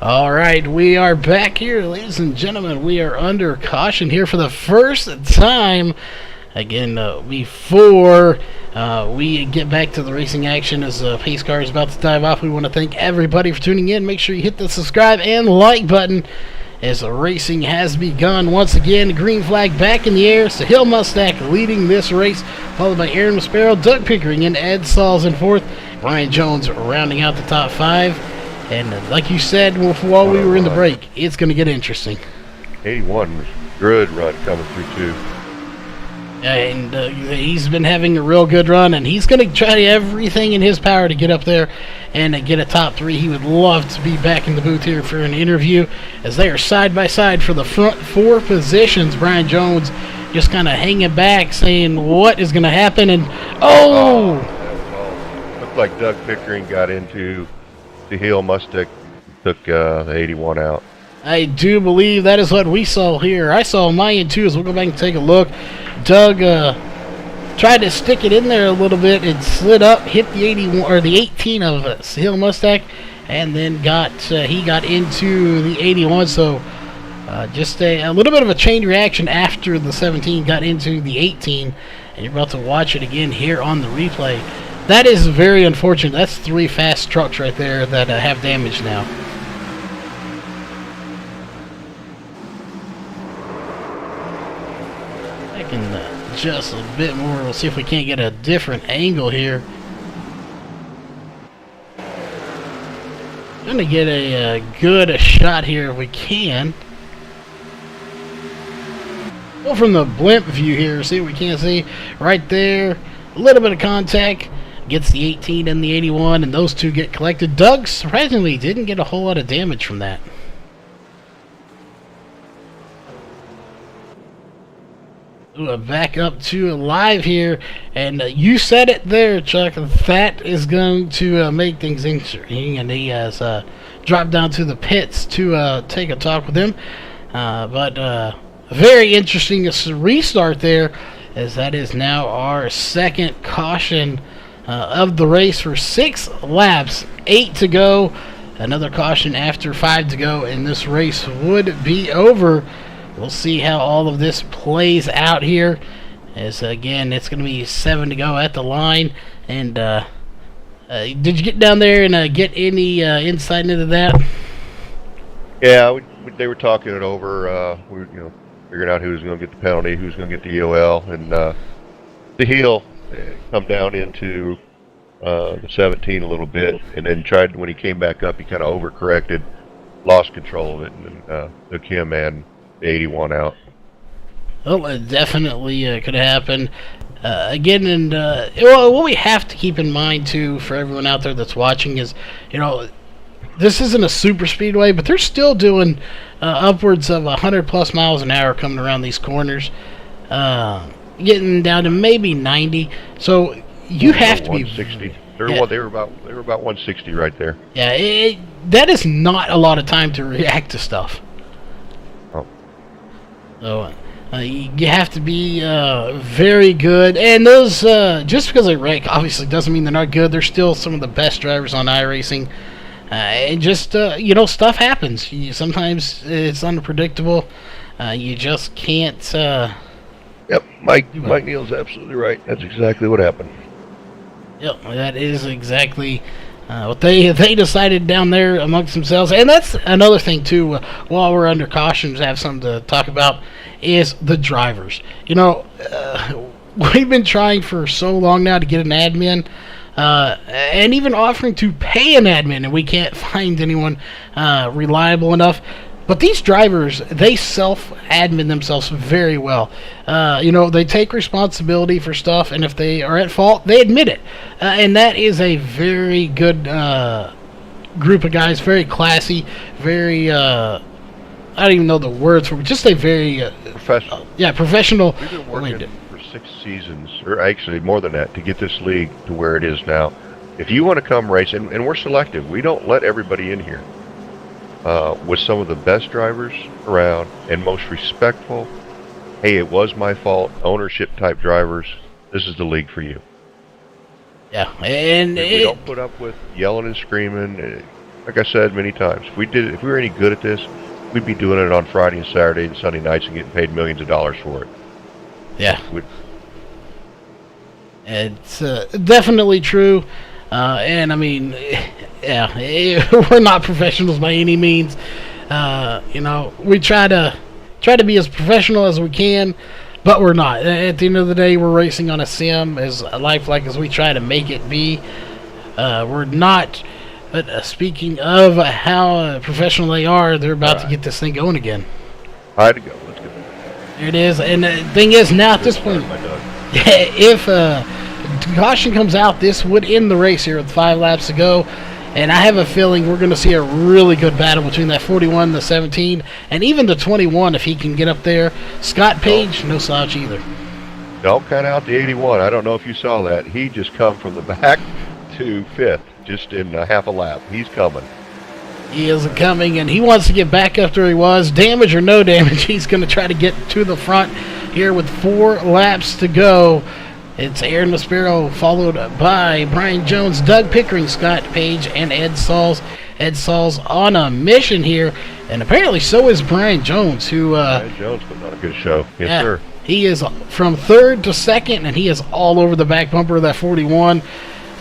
Speaker 1: All right, we are back here, ladies and gentlemen. We are under caution here for the first time. Again, before we get back to the racing action as pace car is about to dive off, we want to thank everybody for tuning in. Make sure you hit the subscribe and like button as the racing has begun. Once again, green flag back in the air. Sahil Mustak leading this race, followed by Aaron Maspero, Doug Pickering, and Ed Sauls in fourth. Brian Jones rounding out the top five. And like you said while we were in the break, it's going to get interesting.
Speaker 5: 81 was a good run coming through, too.
Speaker 1: And he's been having a real good run, and he's going to try everything in his power to get up there and get a top three. He would love to be back in the booth here for an interview as they are side by side for the front four positions. Brian Jones just kind of hanging back, saying what is going to happen, and
Speaker 5: That was all. Looked like Doug Pickering got into the heel. Mustek took the 81 out.
Speaker 1: I do believe that is what we saw here. I saw Mayan too, as we'll go back and take a look. Doug tried to stick it in there a little bit and slid up, hit the 81 or the 18 of Sahil Mustak, and then he got into the 81. So just a little bit of a chain reaction after the 17 got into the 18, and you're about to watch it again here on the replay. That is very unfortunate. That's three fast trucks right there that have damage now. I can adjust a bit more. We'll see if we can't get a different angle here. Trying to get a good shot here if we can. Go from the blimp view here. See what we can see right there. A little bit of contact. Gets the 18 and the 81, and those two get collected. Doug, surprisingly, didn't get a whole lot of damage from that. Ooh, back up to live here, and you said it there, Chuck. That is going to make things interesting, and he has dropped down to the pits to take a talk with him. But very interesting restart there, as that is now our second caution of the race for 6 laps, 8 to go. Another caution after 5 to go, and this race would be over. We'll see how all of this plays out here, as again it's going to be 7 to go at the line. And did you get down there and get any insight into that?
Speaker 5: Yeah, they were talking it over. We were, figuring out who's going to get the penalty, who's going to get the EOL, and the heel come down into the 17 a little bit, and then tried, when he came back up, he kind of overcorrected, lost control of it, and took him and the 81 out.
Speaker 1: Well, it definitely could happen. Again, and what we have to keep in mind too, for everyone out there that's watching, is this isn't a super speedway, but they're still doing upwards of 100 plus miles an hour coming around these corners, getting down to maybe 90. So you have to be
Speaker 5: 160. They were about 160 right there.
Speaker 1: Yeah, that is not a lot of time to react to stuff.
Speaker 5: Oh.
Speaker 1: So you have to be very good, and those just because they wreck obviously doesn't mean they're not good. They're still some of the best drivers on iRacing. And just stuff happens. Sometimes it's unpredictable. You just can't.
Speaker 5: Yep, Mike Neal's absolutely right. That's exactly what happened.
Speaker 1: Yep, that is exactly what they decided down there amongst themselves. And that's another thing too. While we're under cautions, have something to talk about is the drivers. We've been trying for so long now to get an admin. And even offering to pay an admin, and we can't find anyone reliable enough. But these drivers, they self-admin themselves very well. They take responsibility for stuff, and if they are at fault, they admit it. And that is a very good group of guys, very classy, very, I don't even know the words for it, just a very...
Speaker 5: professional.
Speaker 1: Professional.
Speaker 5: We've been working for 6 seasons, or actually more than that, to get this league to where it is now. If you want to come race, and we're selective, we don't let everybody in here. With some of the best drivers around and most respectful, hey, it was my fault, ownership type drivers, this is the league for you.
Speaker 1: Yeah, and
Speaker 5: we don't put up with yelling and screaming. like I said many times, if we were any good at this, we'd be doing it on Friday and Saturday and Sunday nights and getting paid millions of dollars for it.
Speaker 1: Yeah. It's definitely true. And I mean, yeah, we're not professionals by any means. We try to be as professional as we can, but we're not. At the end of the day, we're racing on a sim as lifelike as we try to make it be. We're not. But speaking of how professional they are, they're about to get this thing going again.
Speaker 5: I had to go. Let's go.
Speaker 1: There it is. And the thing is, now at this point, if caution comes out, this would end the race here with 5 laps to go. And I have a feeling we're going to see a really good battle between that 41, the 17, and even the 21 if he can get up there. Scott Page, no slouch either.
Speaker 5: Don't count out the 81. I don't know if you saw that. He just come from the back to 5th. Just in a half a lap. He's coming.
Speaker 1: He is coming, and he wants to get back up where he was. Damage or no damage, he's going to try to get to the front here with 4 laps to go. It's Aaron Maspero, followed by Brian Jones, Doug Pickering, Scott Page, and Ed Sauls. Ed Sauls on a mission here, and apparently so is Brian Jones, who...
Speaker 5: Brian Jones putting on a good show. Yes, sir.
Speaker 1: He is from 3rd to 2nd, and he is all over the back bumper of that 41.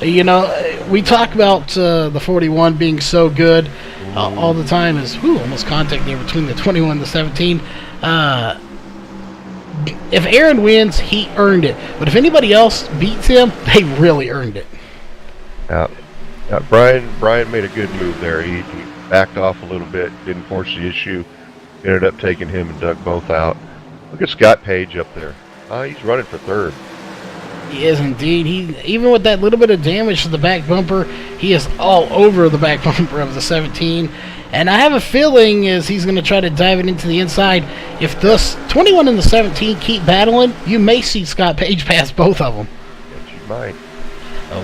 Speaker 1: We talk about the 41 being so good all the time. Almost contact there between the 21 and the 17. If Aaron wins, he earned it. But if anybody else beats him, they really earned it.
Speaker 5: Yeah, Brian made a good move there. He backed off a little bit, didn't force the issue, ended up taking him and Doug both out. Look at Scott Page up there. He's running for 3rd.
Speaker 1: He is indeed. Even with that little bit of damage to the back bumper, he is all over the back bumper of the 17. And I have a feeling as he's going to try to dive it into the inside, if the 21 and the 17 keep battling, you may see Scott Page pass both of them.
Speaker 5: Yes, you might.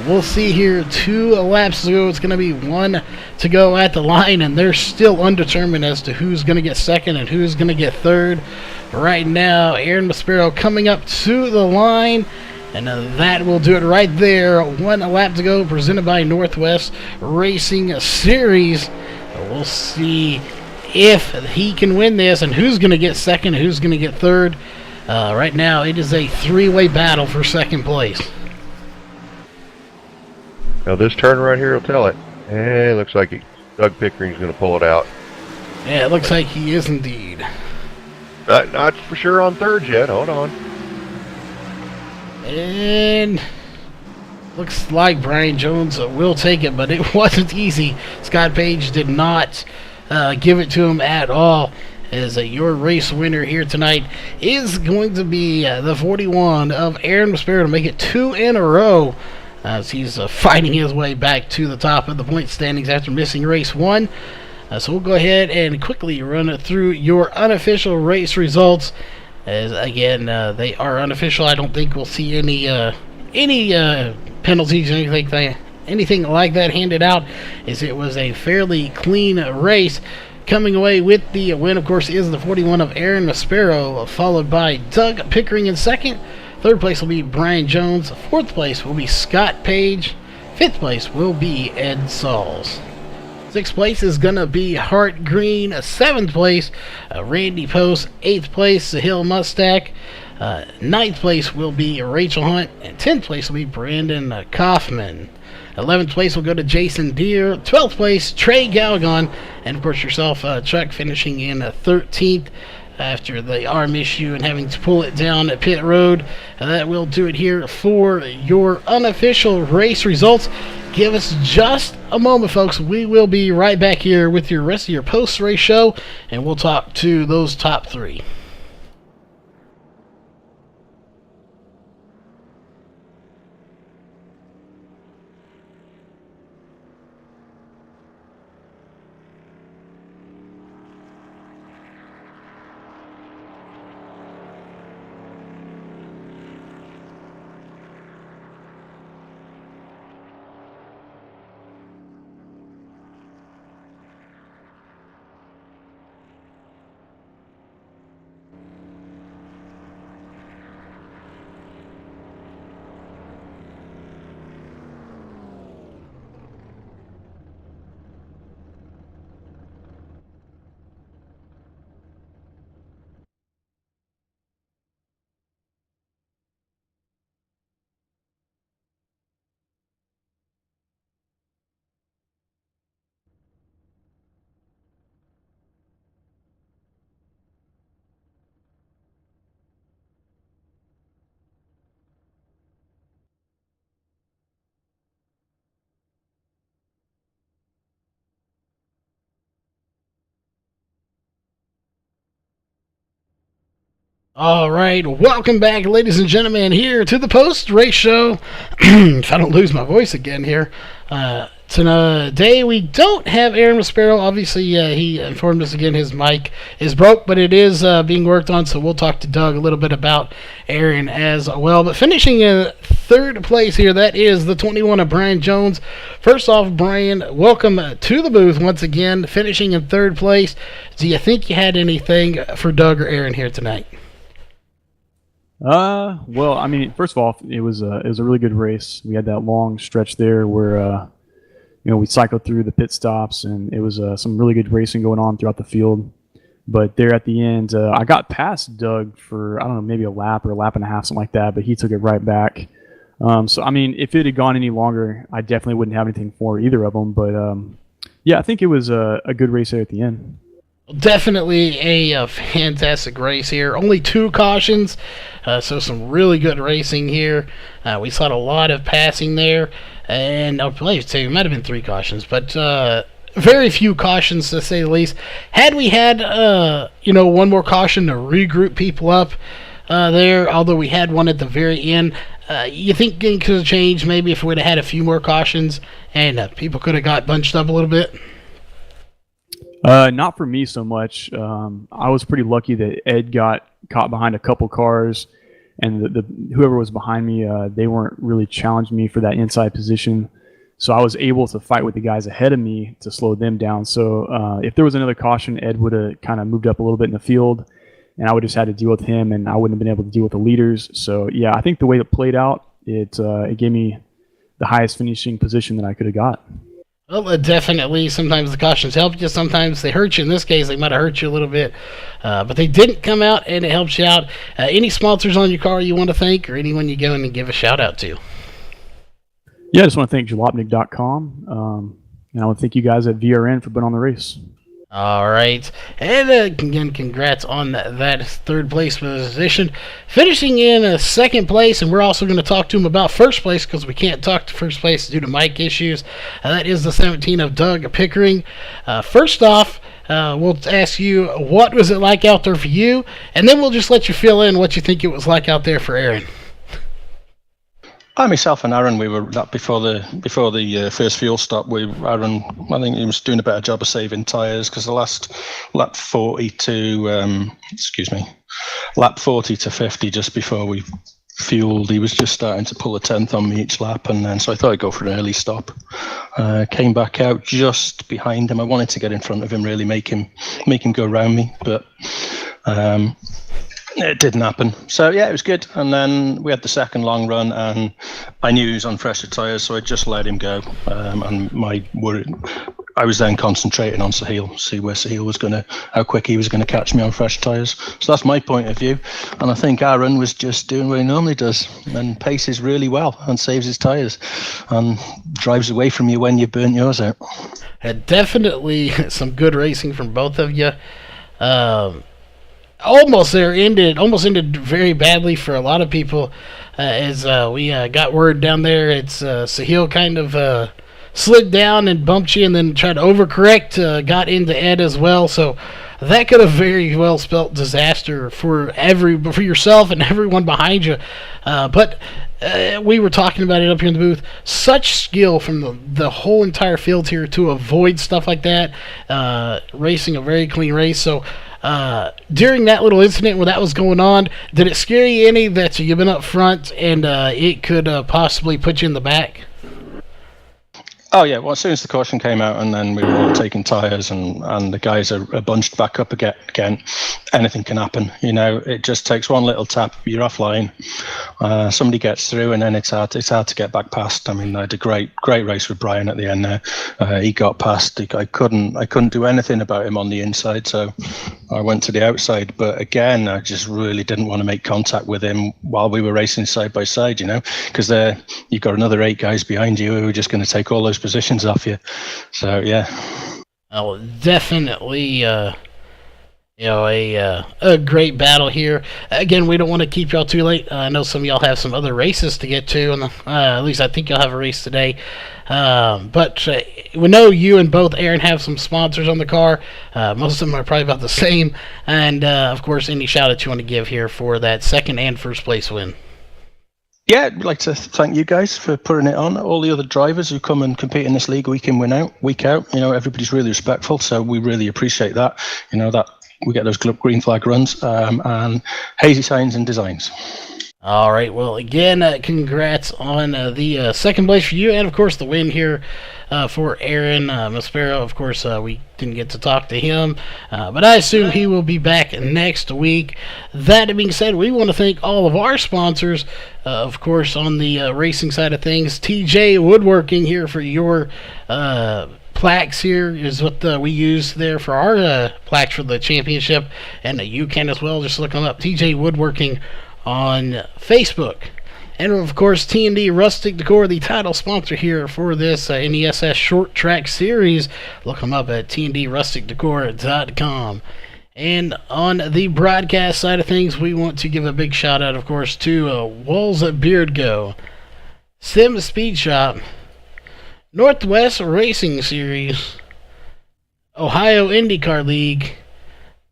Speaker 1: We'll see here. 2 laps to go. It's going to be 1 to go at the line, and they're still undetermined as to who's going to get 2nd and who's going to get 3rd. Right now, Aaron Maspero coming up to the line. And that will do it right there. 1 lap to go, presented by Northwest Racing Series. We'll see if he can win this and who's going to get 2nd and who's going to get 3rd. Right now, it is a 3-way battle for 2nd place.
Speaker 5: Now, this turn right here will tell it. It looks like Doug Pickering's going to pull it out.
Speaker 1: Yeah, it looks like he is indeed.
Speaker 5: Not for sure on 3rd yet. Hold on.
Speaker 1: And looks like Brian Jones will take it, but it wasn't easy. Scott Page did not give it to him at all. As your race winner here tonight is going to be the 41 of Aaron Maspero to make it 2 in a row. As he's fighting his way back to the top of the point standings after missing race 1. So we'll go ahead and quickly run through your unofficial race results. As again, they are unofficial. I don't think we'll see any penalties or anything like that handed out, as it was a fairly clean race. Coming away with the win, of course, is the 41 of Aaron Maspero, followed by Doug Pickering in 2nd. 3rd place will be Brian Jones. 4th place will be Scott Page. 5th place will be Ed Sauls. 6th place is going to be Hart Green. 7th place, Randy Post. 8th place, Sahil Mustak. 9th place will be Rachel Hunt. And 10th place will be Brandon Kaufman. 11th place will go to Jason Deere. 12th place, Trey Galgon. And, of course, yourself, Chuck, finishing in 13th. After the arm issue and having to pull it down at pit road. That will do it here for your unofficial race results. Give us just a moment, folks. We will be right back here with your rest of your post-race show, and we'll talk to those top 3. All right, welcome back, ladies and gentlemen, here to the post-race show. If I don't lose my voice again here. Today we don't have Aaron Maspero. Obviously, he informed us again his mic is broke, but it is being worked on, so we'll talk to Doug a little bit about Aaron as well. But finishing in third place here, that is the 21 of Brian Jones. First off, Brian, welcome to the booth once again. Finishing in third place, do you think you had anything for Doug or Aaron here tonight?
Speaker 6: Well, I mean, first of all, it was a really good race. We had that long stretch there where, we cycled through the pit stops, and it was some really good racing going on throughout the field. But there at the end, I got past Doug for, I don't know, maybe a lap or a lap and a half, something like that, but he took it right back. So, I mean, if it had gone any longer, I definitely wouldn't have anything for either of them. But, yeah, I think it was a good race there at the end.
Speaker 1: Definitely a fantastic race here. Only 2 cautions, so some really good racing here. We saw a lot of passing there, and I believe it might have been 3 cautions, but very few cautions to say the least. Had we had one more caution to regroup people up there, although we had one at the very end, you think things could have changed maybe if we'd have had a few more cautions and people could have got bunched up a little bit?
Speaker 6: Not for me so much. I was pretty lucky that Ed got caught behind a couple cars, and the whoever was behind me, they weren't really challenging me for that inside position. So I was able to fight with the guys ahead of me to slow them down. So if there was another caution, Ed would have kind of moved up a little bit in the field, and I would have just had to deal with him, and I wouldn't have been able to deal with the leaders. So yeah, I think the way it played out, it gave me the highest finishing position that I could have got.
Speaker 1: Well, definitely. Sometimes the cautions help you. Sometimes they hurt you. In this case, they might have hurt you a little bit. But they didn't come out, and it helps you out. Any sponsors on your car you want to thank, or anyone you go in and give a shout-out to?
Speaker 6: Yeah, I just want to thank jalopnik.com. And I want to thank you guys at VRN for putting on the race.
Speaker 1: All right. And again, congrats on that third place position. Finishing in second place, and we're also going to talk to him about first place because we can't talk to first place due to mic issues. That is the 17 of Doug Pickering. First off, we'll ask you, what was it like out there for you? And then we'll just let you fill in what you think it was like out there for Aaron.
Speaker 7: Myself and Aaron, we were that before the first fuel stop. Aaron, I think he was doing a better job of saving tyres because the last lap 40 to 50, just before we fueled, he was just starting to pull a 10th on me each lap, and then so I thought I'd go for an early stop. Came back out just behind him. I wanted to get in front of him, really make him go around me, but it didn't happen. So yeah, it was good. And then we had the second long run, and I knew he was on fresher tyres, so I just let him go. And I was then concentrating on Sahil, see where Sahil was how quick he was gonna catch me on fresh tyres. So that's my point of view. And I think Aaron was just doing what he normally does and paces really well and saves his tyres and drives away from you when you burnt yours out.
Speaker 1: Definitely some good racing from both of you. Almost ended very badly for a lot of people, as we got word down there. It's Sahil kind of slid down and bumped you, and then tried to overcorrect, got into Ed as well. So that could have very well spelt disaster for yourself and everyone behind you. But we were talking about it up here in the booth. Such skill from the whole entire field here to avoid stuff like that. Racing a very clean race. So during that little incident where that was going on, did it scare you any that you've been up front and it could possibly put you in the back?
Speaker 7: Oh yeah, well as soon as the caution came out and then we were all taking tyres and the guys are bunched back up again, anything can happen. It just takes one little tap, you're offline. Somebody gets through and then it's hard to get back past. I mean, I had a great race with Brian at the end there. He got past. I couldn't do anything about him on the inside, so I went to the outside. But again, I just really didn't want to make contact with him while we were racing side by side, because you've got another 8 guys behind you who are just going to take all those positions off you. So yeah.
Speaker 1: Oh, definitely A great battle here. Again, we don't want to keep y'all too late. I know some of y'all have some other races to get to, and at least I think y'all have a race today. But we know you and both Aaron have some sponsors on the car. Most of them are probably about the same. And, of course, any shout-out you want to give here for that second and first place win.
Speaker 7: Yeah, I'd like to thank you guys for putting it on. All the other drivers who come and compete in this league week in, week out. Everybody's really respectful, so we really appreciate that. That we get those green flag runs and hazy signs and designs.
Speaker 1: All right. Well, again, congrats on the second place for you, and of course the win here for Aaron Maspero. Of course, we didn't get to talk to him, but I assume he will be back next week. That being said, we want to thank all of our sponsors. Of course, on the racing side of things, TJ Woodworking here for your plaques here is what we use there for our plaques for the championship, and you can as well. Just look them up, TJ Woodworking on Facebook. And of course, T&D Rustic Decor, the title sponsor here for this NESS short track series. Look them up at tndrusticdecor.com. And on the broadcast side of things, we want to give a big shout out, of course, to Walls at Beard Go, Sim Speed Shop, Northwest Racing Series, Ohio IndyCar League,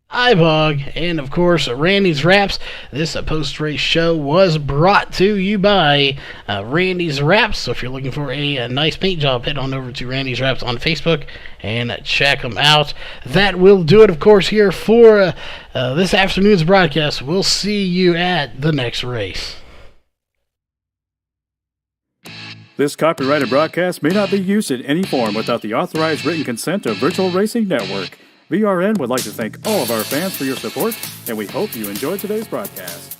Speaker 1: iBog, and of course Randy's Wraps. This post-race show was brought to you by Randy's Wraps. So if you're looking for a nice paint job, head on over to Randy's Wraps on Facebook and check them out. That will do it, of course, here for this afternoon's broadcast. We'll see you at the next race.
Speaker 8: This copyrighted broadcast may not be used in any form without the authorized written consent of Virtual Racing Network. VRN would like to thank all of our fans for your support, and we hope you enjoyed today's broadcast.